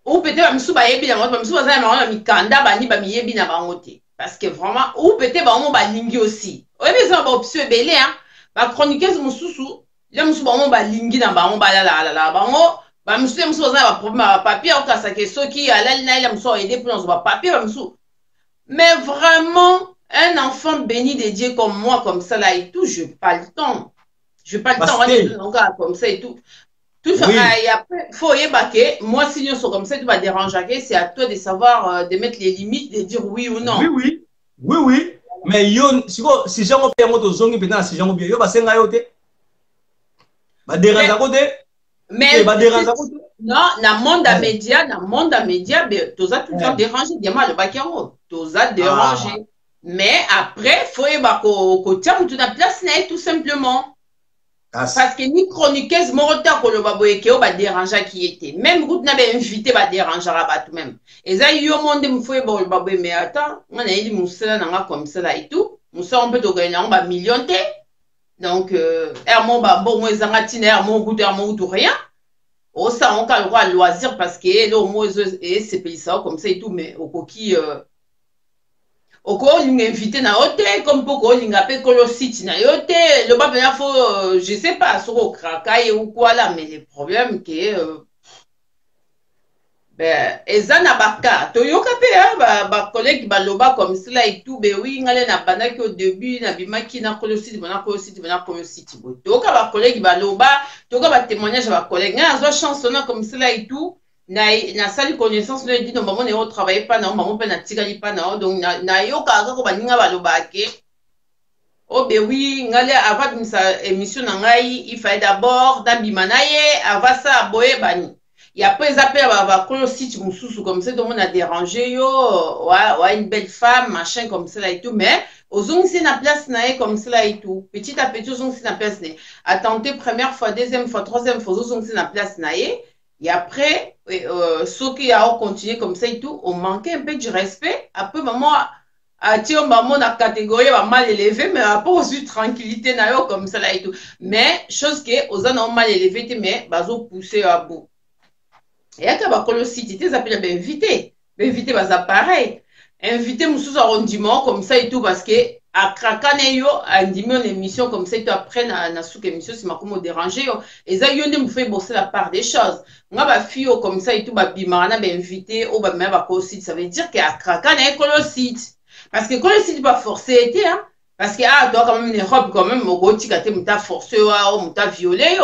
ou peut-être bamsou ba yebi na bamsou baza na mikanda bani ba miyebi na bangote parce que vraiment ou peut-être ba mo ba lingi aussi o yebi ça ba option belé hein ba chroniqueuse mususu le musu ba mo ba lingi na bango ba la bango bamsou baza ba problème ba papier o ka sa que so qui ala na ile musu aider pour nos ba papier bamsou. Mais vraiment, un enfant béni de Dieu comme moi, comme ça là et tout, je n'ai pas le temps. Je n'ai pas le temps, on est comme ça et tout. Tout ça, et après, il faut y baquer. Moi, si nous sommes comme ça, tu vas déranger, c'est à toi de savoir, de mettre les limites, de dire oui ou non. Oui. Mais si j'ai un peu de zongi, peut-être si j'ai un peu de zongi, c'est un peu de déranger à côté. Mais non, dans le monde à média, tu as tout le temps dérangé, dis-moi le baquet en haut. Tu as dérangé. Mais après, il faut que tu as place, tout simplement. Parce que ni chroniqueuse, morota ko le baboye ke o ba déranger qui était. Même route n'a pas invité ba déranger à tout même. Et ça yo monde me faut ba le baboye mais attends, on a dit moussa na comme ça là et tout. Moussa on peut te gagner on ba millionté. Donc mon ba bon moi zangatine mon goût tout rien. Oh ça on a le droit à loisir parce que là au moins et c'est pays ça comme ça et tout mais au coquille Oko invité na hôtel comme poko lingapé kolo site na yote le bas ben faut je sais pas sur au krakaye ou quoi là mais le problème que ben ezana baka to yokape ba collègue ba loba comme cela et tout ben oui ngale na banaki au début na bimaki na kolo site bana kolo site bo to ka ba collègue ba loba to ka ba témoignage ba collègue na zo chance na comme cela et tout na sali connaissance le dit non maman ne travaille pas non maman pe na tikali pas non donc na yoka ko baninga balobake oh ben oui ngale avant sa émission na ngai il fallait d'abord dabimanaye avant ça boye bani Et après, ils appellent le site comme ça, tout le monde a dérangé, yo, ouais, une belle femme, machin, comme ça, là, et tout. Mais, aux ongs, c'est la place, comme ça, là, et tout. Petit à petit, aux ongs, c'est la place, à tenter première fois, deuxième fois, troisième fois, aux ongs, c'est la place, et après, ceux qui ont continué comme ça et tout, on manquait un peu du respect. Après, maman, tiens, maman, la catégorie va mal élevé, mais après, aussi, tranquillité, comme ça, là, et tout. Mais, chose que, aux gens ont mal élevé, mais, bah, ont poussé à bout. Et quand le site, ils appellent invité. Invité, bah, pareil. Invité, sous arrondissement, comme ça et tout, parce que, à Krakane, à une émission comme ça, et tout, après, na souk émission, c'est ma comme dérangé, et ça, yon me fait bosser la part des choses. Moi, bah, fille, comme ça et tout, bah, bimana, bah, invité, ou bah, même, bah, le site. Ça veut dire qu'à Krakane, le site. Parce que quand le site, bah, forcé, été, hein. Parce que, ah, toi, quand même, une robe, quand même, au goti, quand t'as forcé, ou t'as violé,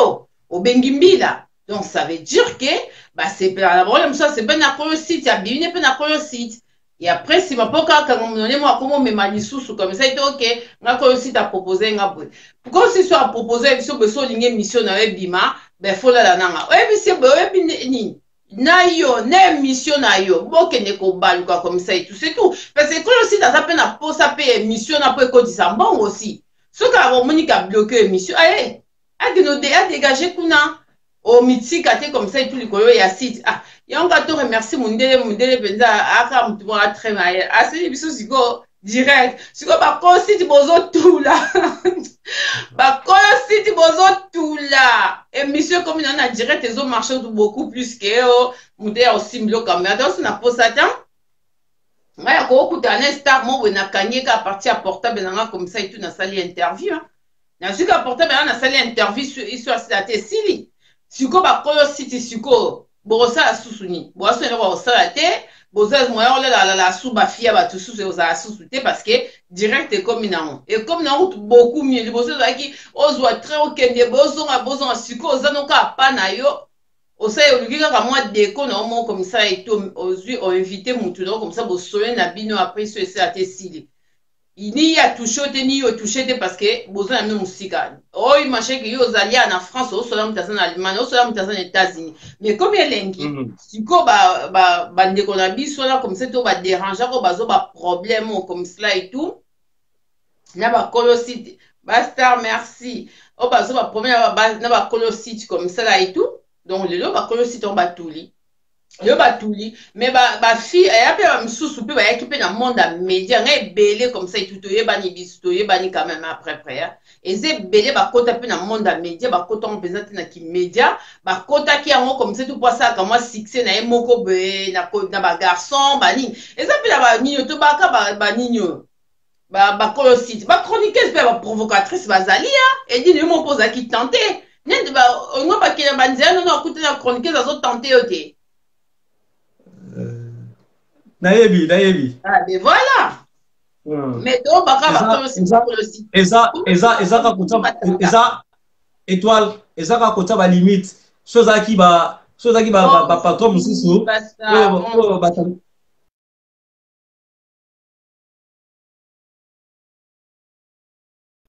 au bengimbi, là. Donc, ça veut dire que, bah, c'est pas problème, ça, c'est pas le site, il y a bien le site. Et après, si ma poka, quand on me donne, moi, comment on me m'a sous comme ça, il était ok, le site a proposé un peu. Pourquoi si soit proposé, si on veut souligner mission avec Bima, ben, faut la nana. Ouais, mais c'est bon, ni. Na yo, na mission na yo, bon, que ne ko bal, quoi, comme ça et tout, c'est tout. Parce que quand le site a peine à poser, ça paye mission, n'a pas écouté ça, bon aussi. Ce qui a Monique a bloqué mission, allez, a dégagé Kuna. Au mythique, comme ça et tout, il y a site. Ah, il y a un gâteau, remercie mon délai, benza, aka, moutou, très mal. Ah, c'est des bisous, direct. Si quoi, bah, quand site, bozo, tout là. Bah, quand site, bozo, tout là. Et monsieur, comme il en a direct, ils ont marché beaucoup plus que, moudé aussi, bloc, comme ça, on a posé ça, tiens. Ouais, il y a beaucoup star, moi, on a gagné qu'à partir à portable, comme ça et tout, dans sa interview, hein. Dans ce cas, portable, dans sa interview, il soit à Tessili. Siko ba koyo site siko bosa la susuni bosa ne ba osala te bosa moya la sou ba fia ba tout sous osa susute parce que direct est comme inamo et comme na route beaucoup mieux bosa za ki ozwa très okende bosa siko osa no ka pa na yo osa yo lukika ka moi déco na mo comme ça et tout ozui o invité mutu donc comme ça bosoye na bino après so esa te sili ni ya touché ni yo touché parce que besoin de musique oh il marche que yo zali en France au solam tazan en Allemagne au solam tazan aux États-Unis mais comme il lengi siko ba ndeko na biso là comme ça to ba déranger ko bazo ba problème comme cela et tout na ba colosite ba star merci oh bazo ba problème na ba colosite comme ça là et tout donc le ba colosite on ba touli yo batuli mais ba fille ya pe ba msusu pe ba équipe dans monde à média ngai belé comme ça et tout ye bani bisto ye bani quand même après et c'est belé ba kota pe dans monde à média ba kota on présente na ki média ba kota ki yango comme ça tout pour ça comme moi succès na moko be na ba garçon bani et ça pe la ba nino to ba ka ba nino ba colosite ba chroniqueuse pe ba provocatrice bazalia et dit ne mon pose à qui tenter ne ba on va pas que la banzia non écoutez la chroniqueuse a tenter OK. Nayebi. Ah, mais voilà. Mais donc, étoile, ezaka kota ba limite. Soza ki ba patron mususu.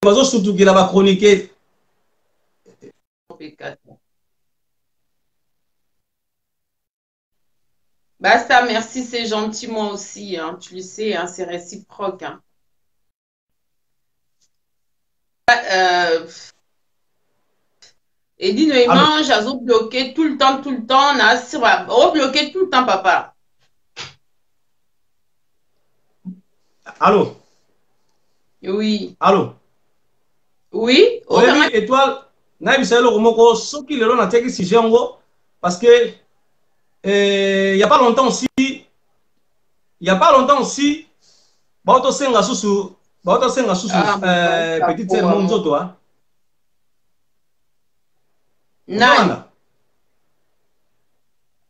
Bazo surtout ki la ba chroniquer. Basta, merci, c'est gentil, moi aussi. Hein. Tu le sais, hein, c'est réciproque. Hein. Et dis, il mange, ils ont bloqué tout le temps. On bloqué tout le temps, papa. Allô? Oui. Allô? Oui? Oui, étoile. Naïbisalo Romoko, ce qui le a été si j'en parce que il y a pas longtemps aussi, Baoto Senga Susu, petite sœur Monzoto, hein. Non.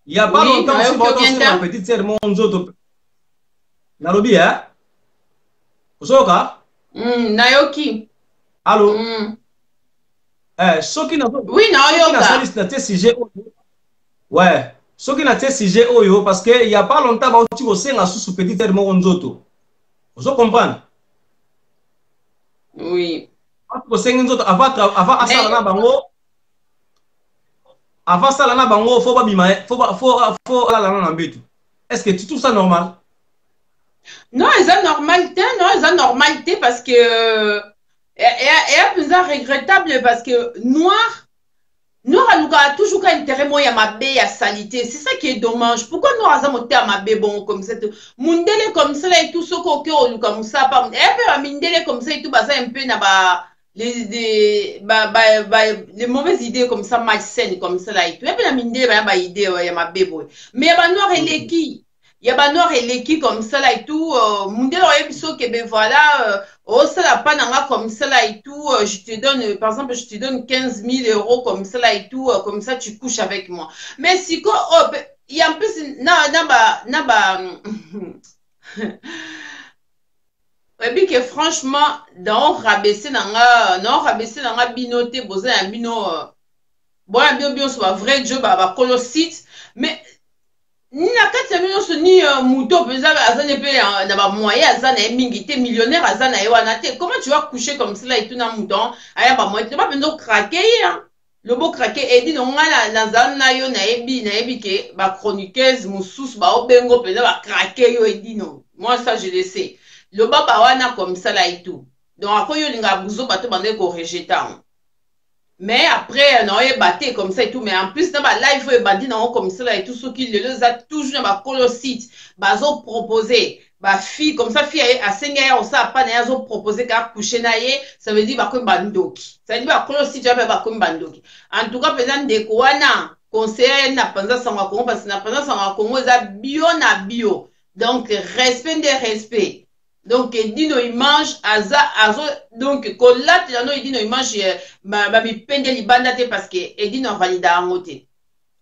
Il y a pas longtemps aussi, Baoto Senga petite sœur Monzoto. Nalobi, hein? Osoka? Nayoki. Allô? Soki na oui, Nayoka. Ouais. Ce qui n'a pas sujet oyo parce que il y a pas longtemps ba tu au senga sous petit terme nzoto. Vous comprenez? Oui. Au senga nzoto avant asala na bango. Avant ça, là, bango, faut pas bimae, faut la nambetu. Est-ce que tu trouves ça normal? Non, c'est normalité, non, c'est normalité parce que et plus regrettable parce que noir a toujours intérêt moi ya mabe ya salité, c'est ça qui est dommage. Pourquoi noir a monté à mabe bon comme ça mundele comme ça et tout ce qu'on comme ça pas et puis mindele comme ça et tout bah ça un peu na ba les mauvaises idées comme ça malsaines comme ça là et tout et puis la mindele ba idée ya mabe bon mais ba noir et les qui il y a ba noir et les qui comme ça là et tout mundele oye biso que ben voilà oh, ça la pas nanga comme ça là et tout. Je te donne, par exemple, je te donne 15 000 € comme ça là et tout. Comme ça, tu couches avec moi. Mais si quoi, oh, il y a un peu, et puis que franchement, dans rabaisser nanga binoté, bosé un bino, bon, un bien soit vrai job à colosite, mais ni na kati ya bino so ni muto peza azane pe na ba moyen azana mingi te millionnaire azana e wana te comment tu vas coucher comme cela et tout na mouton aya ba moyen te ba bendo craquer hein le beau craquer et dit non na zana yo na ebi ke ba chroniqueuse mususu ba obengo peza ba craquer yo et dit non moi ça je le sais le baba wana comme ça là et tout donc akoyo linga buzo bato bande ko rejeter. Mais après, non, il batté comme ça et tout. Mais en plus, dans ma live, il battu comme ça et tout. Ce qui les a toujours dans ma colosite, bazo proposé, bah fille comme ça, fille à 5 ans, on sait pas n'a proposé qu'à coucher naïe, ça veut dire bah comme bandoki. Ça veut dire bah colosite, j'avais bah comme bandoki. En tout cas, faisant des kouana, conseiller n'a pas ça sans Congo parce que n'a pas ça sans Congo, ça bio na bio. Donc respect des respects. Donc dino il mange donc kolat no dino il mange ba mi pende libanda te parce que dino valida angote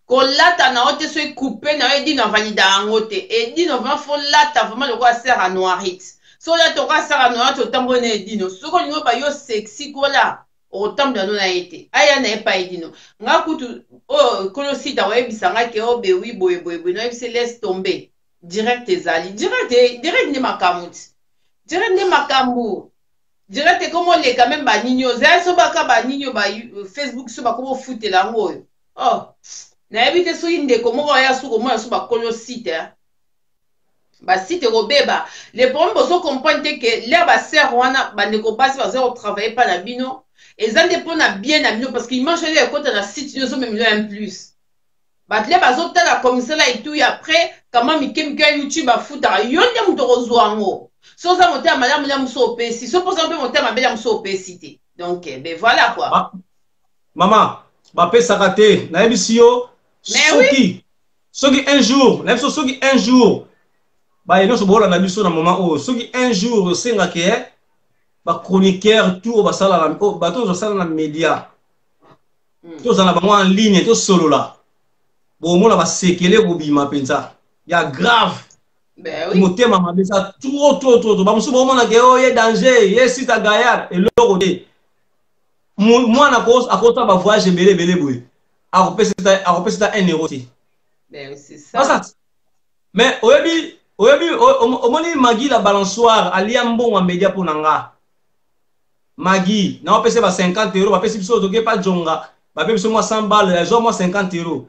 kolata na ote so couper na dino valida angote dino va fo lata vraiment le roi sert à noirite so là to ka sert à noirite autant ne dino so ko lingo ba yo sexy kola autant de no na été aya na pas dino nga kutu oh kolosita wa bisanga ke o be wi boy no se laisse tomber direct ezali direct ni makamuti direct ne makambo direct comment les quand même ba nino za so baka ba nino ba Facebook so ba ko foot la ngo oh na ebite so inde ko mo ya so ko mo so ba kolo site ba site robeba les problèmes bozo comprendre que l'air ba ser wana ba ne ko passe ba zéro travailler pas la bino et ça dépend na bien na bino parce qu'il mange les côté na site so même un plus ba les ba zo tala comme ça là et tout et après comment mi kemka YouTube ba foot a yonde mu to rozwa ngo so ça monter à madame la muso opesi so pour ça peut monter à ma belle muso opesité donc ben voilà quoi maman ba pesa raté na ebisio soki un jour na soki un jour ba yeno so bola na biso na moment o soki un jour senga ke ba chroniqueur tout ba sala na ba to sala na média to za na ba en ligne to solo là bo mo la ba sekele ko bima penza ya grave. Ben oui. Motema mabisa trop. Ba musu bomona ke o ye danger, ye sita gayar et loko de. Moi na cause à côté ba voyage belé boy. A repesa 1 euro ti. Ben c'est ça. Mais oyebi omoni Magui la balançoire alia mbongo en média pour nanga. Magui na opesa ba 50 euros, ba pesa biso doke pas jonga. Ba pesa moi 100 balles, zo moi 50 euros.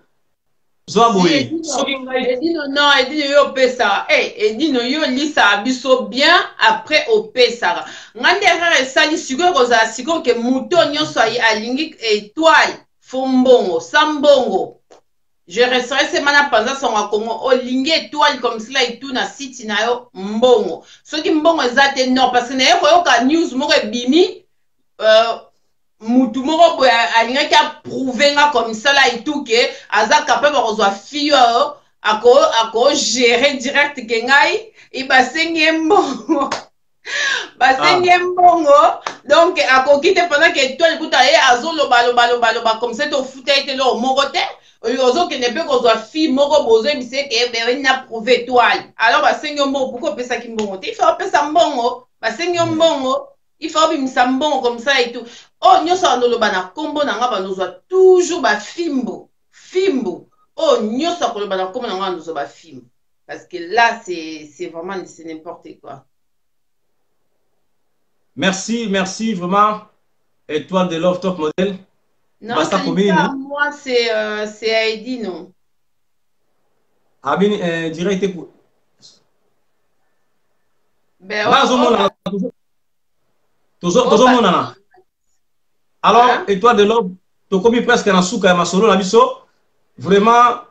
Edino non, Edino yo pesa. Edino yo lisa biso bien après au pesa. Ngande rare sali siko koza siko ke muto nyonso alingi étoile fombongo sambongo. Je resterai semana panza son Congo olingi étoile comme cela et tout na site na yo mbongo. Soki mbongo ezate non parce que na yo ka news moko bimi mutu moko boy alingaki approuver nga comme ça là et tout que aza capable de fille ako gérer direct ke ngai et basengi mbongo basengi mbongo donc ako quitter pendant que toi écoute azo loba comme ça to futa été lo moko te ozo que ne peut ko fille moko bozo bise ke be na prouver étoile alors basengi mbongo pourquoi pesa ki mbongo te il faut pesa mbongo basengi mbongo il faut bimisa mbongo comme ça et tout. Oh, nyoso andoloba na kombo na nga banozwa toujours ba fimbo. Oh, nyoso akoloba na kombo na nga banozwa ba fimbo. Parce que là, c'est vraiment c'est n'importe quoi. Merci, vraiment. Étoile de Love Top Model. Non, basta ce combien n'est pas moi, c'est Heidi, non. abini direct Ben, ngazo oh, mona oh, tozo mona. Alors, hein? étoile de l'homme, to komi presque na suka ya masolo na biso. Vraiment,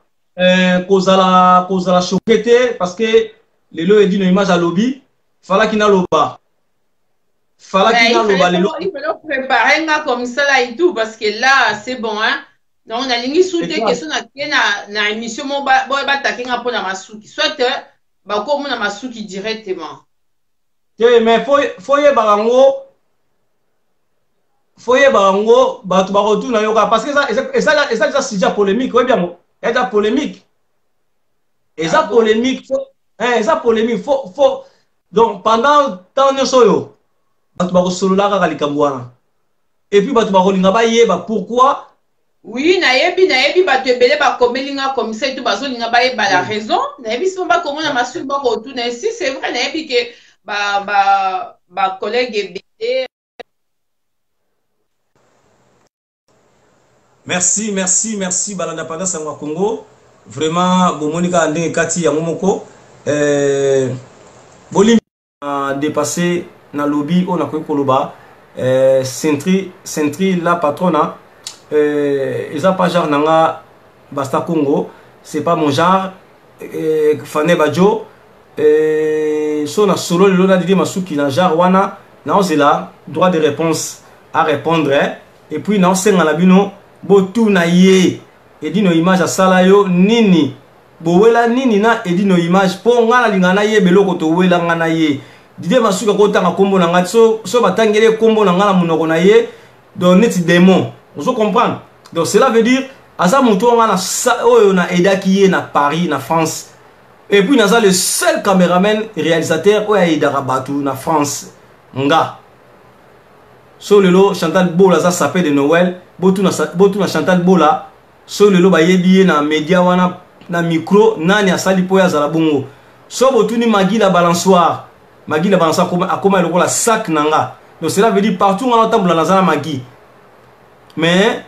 kozala choqué te parce que lelo edi no image à lobby, fala kina loba. Fala Ben, kina loba lelo. il fallait préparer là comme ça là et tout parce que là, c'est bon, hein. Donc, on a l'ingé sous tes questions na émission, bon, bah, t'as qu'un pour la masuki. Soit, bah, comme on a masuki directement. Mais foye barango, bato ba retour na yoka parce que ça déjà sujet polémique, ouais bien mo. Il y a déjà polémique. Et ça polémique, ça polémique, faut donc pendant tant de soyo, bato ba solo la ka likambo wana. Et puis bato ba rolinga ba yeba pourquoi. Oui, nayebi bato ebele ba komelinga comme ça et tout bazo linga ba yeba la raison. Nayebi si on va comment na masuki ba retour na si c'est vrai nayebi que ba collègue ebele. Merci Balandapendance à Congo. Vraiment, Bomonika Andeng Kati ya Momoko. Bolim a dépassé na lobby on a quoi koloba. Sentry la patrona. Ils a pas genre nanga basta Congo. C'est pas mon genre. Fane Badjo. So na solo le lona didi masuki na genre wana. Na ozela droit de réponse à répondre. Et puis na osenga la bino. Botu na ye edino image asala yo nini bowela nini na edino image po ngala lingana ye beloko to wela ngana ye dide masuka ko tanga kombo na ngati so batangele kombo na ngala munoko na ye donc neti démon vous comprenez donc cela veut dire asa muto ngana oyo na edaki ye na Paris na France et puis naza le seul caméraman réalisateur oyo edara batu na France nga so lelo Chantal Bola za sapé de Noël botu na Chantal Bola so lelo ba yebi na média wana na micro nani asali po ya zala bongo so botu ni Magila balançoire akoma lokola sac nanga donc cela veut dire partout on entend na zana magi mais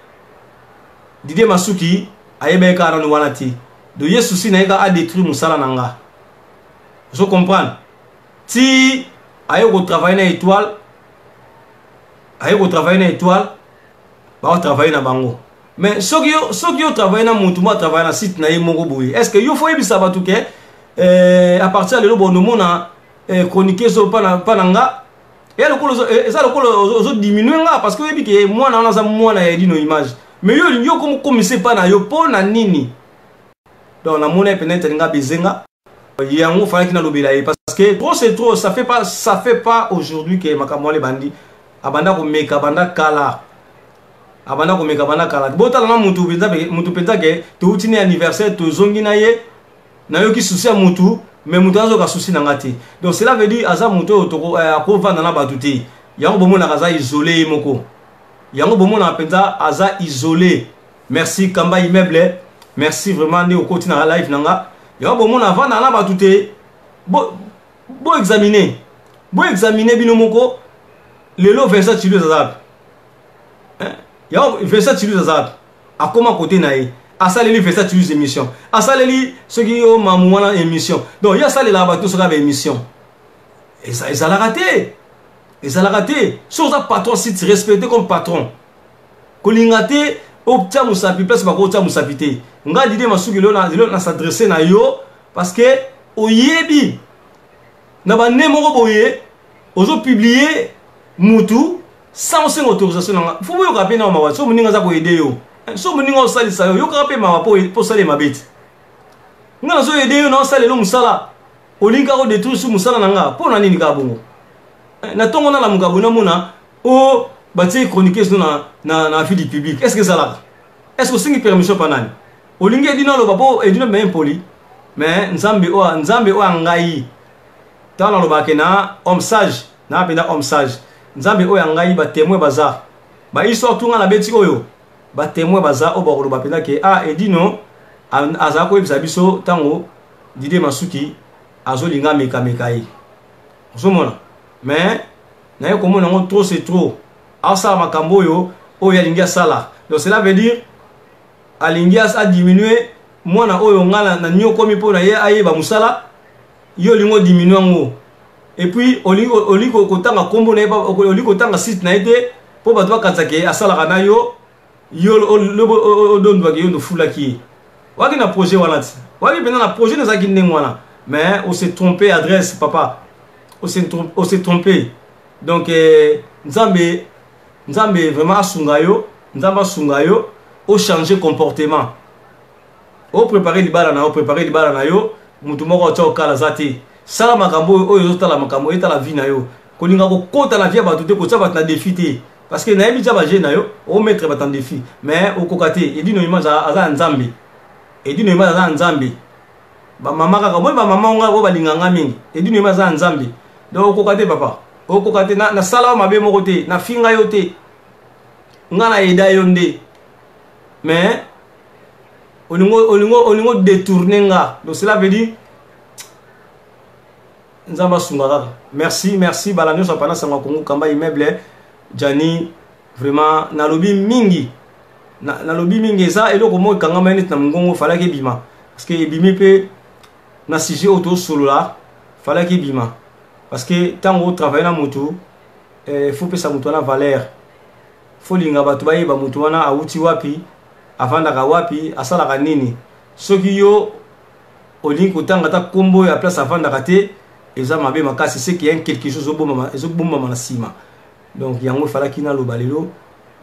Didier Masuki ayebe ka ran wana ti do yesu si na a détruire musala nanga je comprends ti ayo ko travailler na étoile ayo ko travailler na étoile ba travailler na bango mais soki yo travailler na mutu mo travailler na site na yemoko boye est-ce que yo faut yebisa batu ke à partir de lobo no mona chroniquer so pananga et ça le zo diminuer nga parce que yebi ke moi na za moi na yedi no image mais yo comme commisser pas na yo po na nini donc na mona peut-être nga bezenga yango fallait que na lobela parce que trop c'est trop ça fait pas aujourd'hui que makambo les bandits abanda ko meka banda kala botala na mutu penza ke to utini anniversaire to zongi na ye na yo ki souci ya mutu mais mutu azo ka souci na ngati donc cela veut dire aza mutu to ko vanda na batuti yango bomona kaza isolé moko yango bomona penza aza isolé merci Kamba immeuble merci vraiment ni okoti na live nanga yango bomona vanda na batuti bo examiner bino moko lelo versa tilu azab il fait ça tu lui as à comment côté naï à ça les fait ça tu lui émission à ça les ceux qui ont mamouana émission donc il y a ça les là tout ça émission et ça l'a raté sur ça patron si tu respecté comme patron kolingate optia musapi place ba ko optia musapité nga dide masuki na s'adresser na yo parce que oyebi na ba nemoko boye ozo publier mutu sans autorisation il faut vous rappeler na mawa so muninga za ko aider yo so muninga o salisa yo ka rappeler mawa po sale mabeti nga na so aider yo na sale lo musala olinga ko détruire su musala nanga po na nini ka bongo na tongo na la mugabo na mona o bati chroniquer na vie du public est-ce que ça là est-ce que c'est une permission panani olinga dina lo babo edina même poli mais nzambe o ngai tala lo bakena homme sage na pena homme sage nzambe oyo ngai ba témoin baza ba histoire tunga na beti oyo ba témoin baza o ba ko ba pena ke edino aza ko ebisa biso tango Didier Masuki azolinga mekai ozomona mais na yo komona ngo trop c'est trop asa makambo oyo oyo alingi sala Donc cela veut dire Alingias a diminué moi na oyo ngala na nyo komi po na ye ayeba musala yo lingo diminuer ngo. Et puis oliko kotanga kombo na ba oliko tanga site na ete po batwa katsake asala kana yo don yo no fulaki. Waki na projet wana ti. Waki bena na projet na zaki ndengwana. Mais on s'est trompé adresse papa. On s'est trompé. Donc Nzambe vraiment asungayo, Nzamba sungayo au changer comportement. Au préparer libala na yo, mutu moko tsa okala zati. Sala makambo oyo zotala makambo etala vie na yo. Kolinga ko kota na vie ba tout ko tsa ba na défi te. Parce que na yebi tsa ba je na yo, au mettre ba en défi. Mais au kokate, edi no image aza Nzambe. Edi no image aza Nzambe. Ba mama kaka moi ba mama nga ba linganga mingi. Edi no image aza Nzambe. Donc au kokate papa. Au kokate na sala mabe moko te, na finga yo te. Ngana eda yo nde. Mais olingo détourner nga. Donc cela veut dire Nzamba sungara. Merci balanyo sa pana sanga Kongo kamba immeuble Jani vraiment na lobi mingi. Na lobi mingi ça eloko mo kanga manet na ngongo fala ke bima. Parce que bimi pe na sujet auto solo là fala ke bima. Parce que tant on travaille na moto faut que ça moto na valeur. Faut linga batu baye ba moto wana auti wapi afanda ka wapi asala ka nini. Soki yo olingo tanga ta kombo ya place afanda ka te eza mabe makasi c'est qu'il y a quelque chose au bomba na sima. Donc yango fala kina lo balelo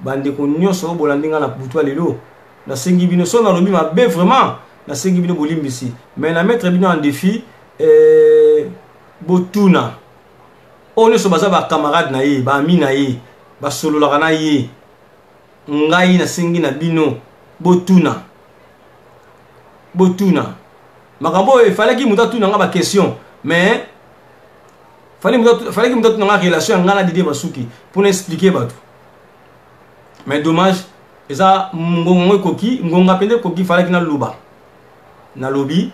bande ko nyoso bolandinga na butwa lelo na sengi bino so na lobi mabe vraiment na sengi bino bolimbisi mais na mettre bino en défi botuna on so baza ba camarade na ye ba ami na ye ba solo la na ye ngai na sengi na bino botuna makambo il fallait qu'il muta tuna nga ba question mais fallait que muta tuna nga relation nga na Didier Masuki pour expliquer bato. Mais dommage eza ngongo koki ngonga pende koki fallait que na luba na lobby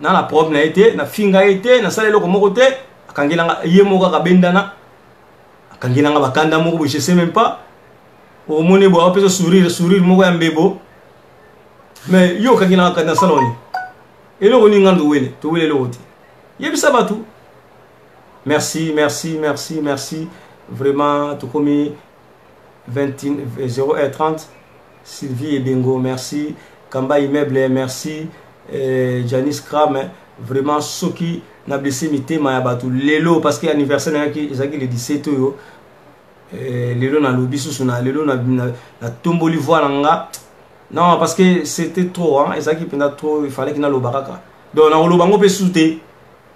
na la problème na été na finga été na salelo ko moko te akangela nga yemo ka bendana akangela nga bakanda moko je sais même pas au mone bo apesa sourire moko ya mbebo mais yo kangela nga na saloni eloko ni ngando wele to wele lokote yebisa batu. Merci vraiment tout comme 0h30 Sylvie et Bingo merci Kamba Immeuble merci Janice Kram vraiment ceux qui n'a blessé mité ma batu lelo parce que anniversaire qui ezaki le 17 yo lelo na lobi sous na lelo na tomboli voix nga non parce que c'était trop hein ezaki penda trop il fallait qu'il na lobaraka donc na lobango pe souté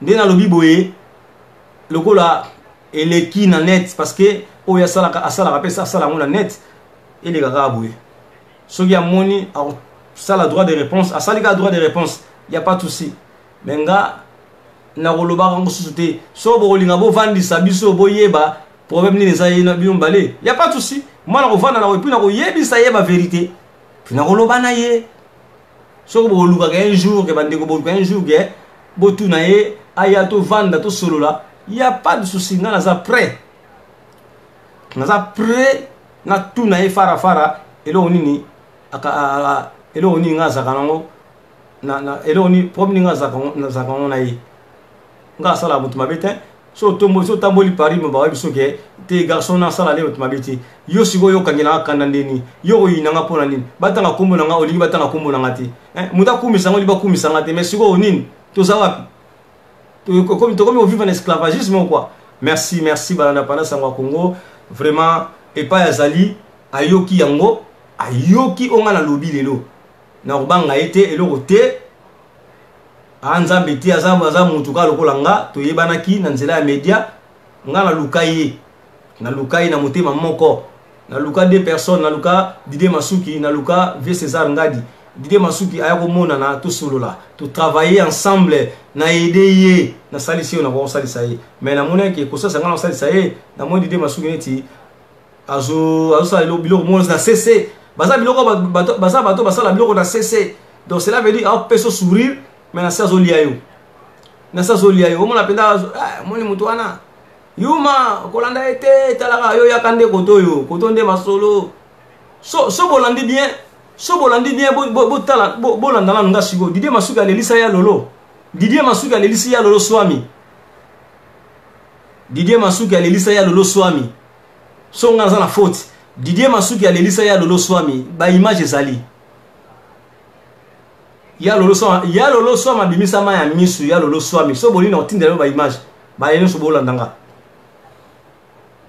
ndé na lobi boye lokola eleki na net parce que oya sala rappelle ça sala ngona net ele kaka boye soki ya moni sala droit de réponse asali ka droit de réponse y a pas de souci mais nga na koloba ngo souté so bo linga bo vandisa biso boyeba problème ni za yina bino balé y a pas de souci moi na kovanda na puis na koyebisa yeba vérité puis na koloba na ye so bo luka un jour ke bande ko bo un jour ke botu na ye aya to vanda to solo là. Il n'y a pas de souci, nous sommes prêts. Nous sommes prêts na tout na fara et là on ni et là on ni nga zakango na et là on ni problème nga zakango na yi nga sala mutu mabete so tamboli Paris mo ba biso ke te garçon na sala le mutu mabete yo sigo yo kangela kanda ndeni yo yi nanga pona nini batanga kombo nanga olingi batanga kombo nanga te muta kumisa ngo liba kumisa ngate mais sigo onini to zawapi comme on vit en esclavagisme ou quoi. Merci balanda pana sangwa Congo vraiment et pas yazali ayoki yango ayoki onga na lobi lelo na rubanga été elokote anza beti aza mutu ka lokolanga to yebanaki na nzela ya media nga na lukaye na motema moko na luka deux personnes na luka Didier Masuki na luka V César Ngadi Didier Masuki aya komona na to solo là to travailler ensemble na aider na salisi on a ko salisa ye mais na mona ke ko sa ngana salisa ye na mo Didier Masuki neti azo sa biloko mo na CC baza biloko bato basala biloko na CC donc cela veut dire a peso sourire mais na sa zolia yo o mona penda moni mutu wana yuma kolanda ete talaka yo yakande koto nde masolo so bolandi bien bolandana nga siko Didier Masuki alelisa ya lolo Didier Masuki alelisa ya lolo swami Didier Masuki alelisa ya lolo swami so nga za na faute Didier Masuki alelisa ya lolo swami ba image ezali ya lolo swami bimisa ma ya misu ya lolo swami so bolina otindela ba image ba yeno so bolandanga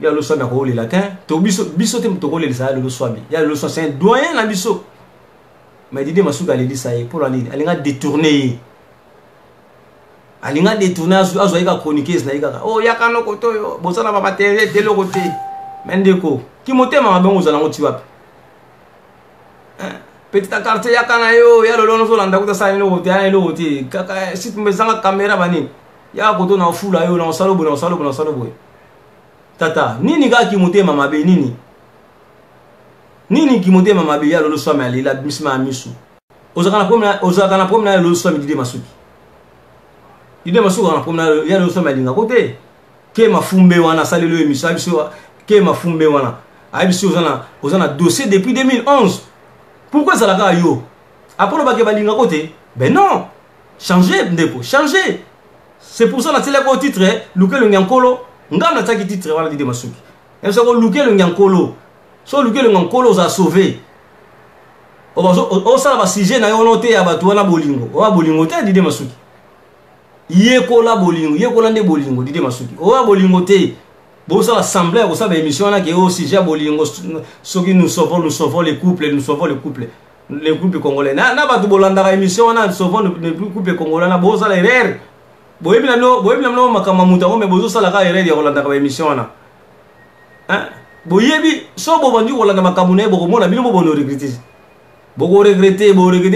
ya lolo swami ko lela te to biso te mutoko lelisa ya lolo swami ya lolo swami c'est un doyen na biso mais Didier Masuki alelisa ye pour aller alinga détourner azoyika chroniqueuse na yika oh yakano kotoyo bosana ba matériel de l'autre côté mendeko ki motema mabengo ozala ngoti wapi petit quartier yakana yo ya lolo no landa kuta sa ni lokote ya lokote kaka si tumezanga kamera bani ya koto na fula yo na salobo tata nini ga ki motema mabe nini ki motema mabe ya lolo swami alila bisma misu ozaka na promena lolo swami Didier Masuki na promena ya lolo swami alinga kote ke mafumbe wana salelo emission biso ke mafumbe wana abiso ozana dossier depuis 2011 pourquoi ça la yo après ba ke balinga kote ben non changer ndeko changer c'est pour ça na télé ko titre Luke le Nyankolo ngam na taki titre wana Didier Masuki et ça ko Luke le Nyankolo so Luke le Nyankolo za sauver o ça ba sujet na yo noté ya batu wana bolingo o bolingo te Didier Masuki yekola bolingo yekola nde bolingo Didier Masuki o bolingo te bon ça l'assemblée on ça émission là qui est au sujet bolingo ceux qui nous sauvons les couples les couples congolais na ba tu bolanda émission na sauvons les couples congolais na bon ça la erreur boyebi na no makama muta mais bozo ça la erreur ya bolanda émission na hein boyebi so bo bandi bolanda makamuna bo mona bino bo no regretter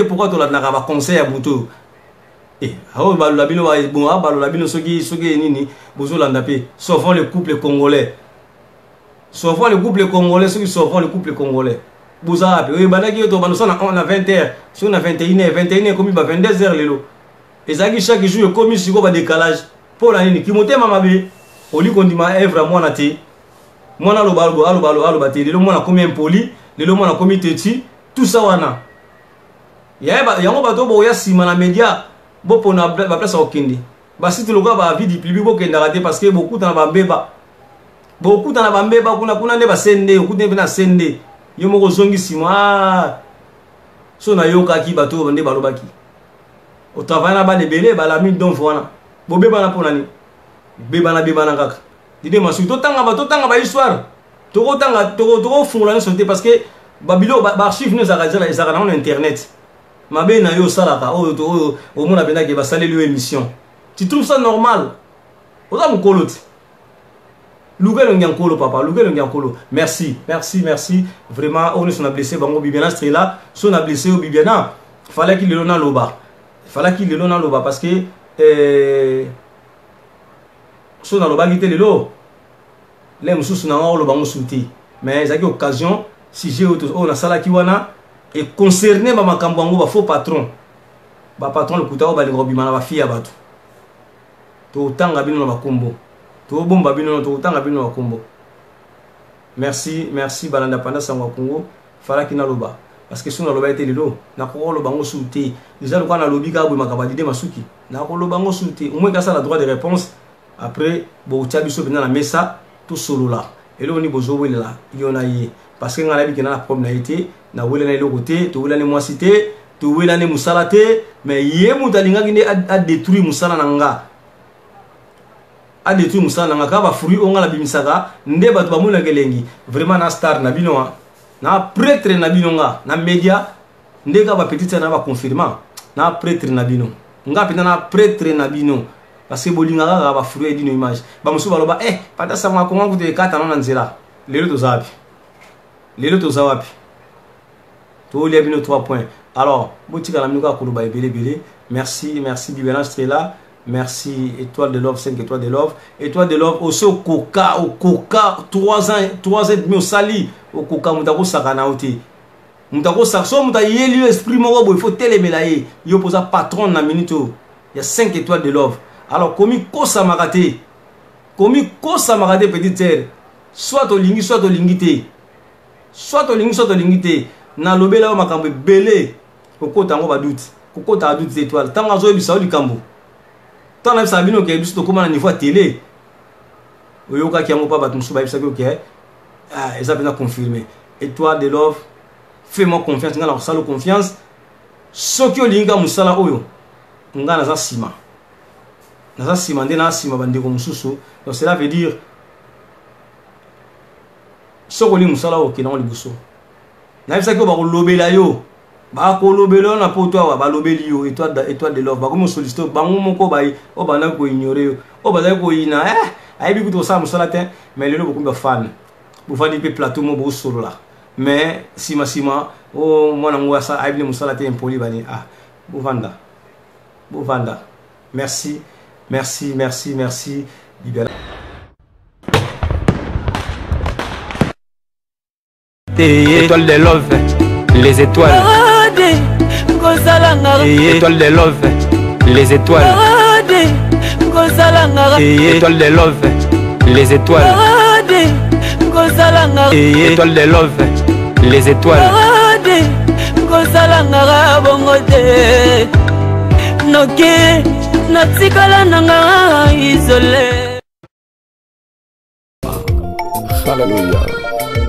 pourquoi to la na ba conseil ya buto ah balola bino bon balola bino soki nini bozolanda pe sauvons le couple congolais soki sauvons le couple congolais boza pe bandaki to banosa na 20h sur na 21h comme ba 22h lelo ezaki chaque jour comme siko ba décalage pour la nini ki motema mabe oli kondima evra mwana te mwana lo te lelo mwana komi impoli lelo mwana komi teti tout ça wana yango bato bo ya sima na media bo pona ba place okindi basi tuloka ba vie du public bo kenda raté parce que beaucoup dans ba mbeba kuna ne ba sende okute na sende yo moko zongi sima so na yoka ki bato bande balobaki au travail na ba nebele ba la mine donc voilà bo beba na pona ni beba na kaka Didier Masuki to tanga ba histoire to fungula sauter parce que babilo ba archive ne za na internet mabe na yo salaka o mona bena ke ba saleli émission tu trouves ça normal oza mukolote Luke le Nyankolo papa Luke le Nyankolo merci vraiment on est blessé bango bibiana strela son a blessé au bibiana fallait qu'il le na loba parce que son na loba gite lelo les mususu na ngolo bango souti mais ça qui occasion si j'ai on a sala ki wana et concerné ba makambo bango ba faux patron le kutao ba lingo bimana ba fia bato to tanga bino na makombo to bomba bino to tanga bino na makombo merci balanda panda sangwa Congo fala kina loba parce que sona loba été lelo na ko loba ngo souté déjà le kana lobi ka bo makaba Didier Masuki na ko loba ngo souté au moins ka ça la droit de réponse après bo tchabiso bina na mesa tout solo là et là on ni bozo wele là yona yi parce que ngala bi kina na problème na été na wele na le côté to wele na moi cité to wele na musala te mais ye mutalinga kinde a détruire musala nanga a détruire musala nanga ka ba fruit on ngala bimisaka nde bato ba mona kelengi vraiment na star na bino na prêtre na bino nga na media nde ka ba petite na ba confirmant na prêtre na bino nga pena na prêtre na bino parce que bolinga ka ba fruit dino image ba musu baloba pata sama ko ngangu te kata na nzela lelo to zawapi to li bino 3 points alors botika la minuka ko ba belé merci Bibiana Strela merci étoile de love 5 étoiles de love aussi au coca 3 ans et demi au sali au coca mutako sakana oti mutako sakso mutaye lui esprit moko bo il faut télémela yo posa patron na minute il y a 5 étoiles de love alors komi kosa makate petite sœur soit to lingi te soit olingi te na lobela o makambo belé kokota ngo ba doute kokota doute étoile tant azo ebisa o likambo tant na sabino ke biso to koma na niveau télé oyoka ki ngo pa bato musuba ebisa ke ah eza pena confirmer étoile de love fais-moi confiance ngala sala confiance soki olinga musala oyo nga naza sima nde na sima bandeko mususu donc cela veut dire sokoli musala o kena libuso na bisa ko ba ko lobela yo ba ko lobela na poto wa ba lobeli yo étoile de love ba ko mo solliciter bango moko ba o ba na ko ignorer yo o ba na ko ina ayebi kuto sa musala te mais lelo beaucoup de fans bu fani pe plateau mo bo solo la mais sima o mwana ngwasa ayebi musala te impoli bani bu vanda merci Libéral. Étoile de love, les étoiles. Étoile de love, les étoiles. Étoile de love, les étoiles. Étoile de love, les étoiles. Hallelujah.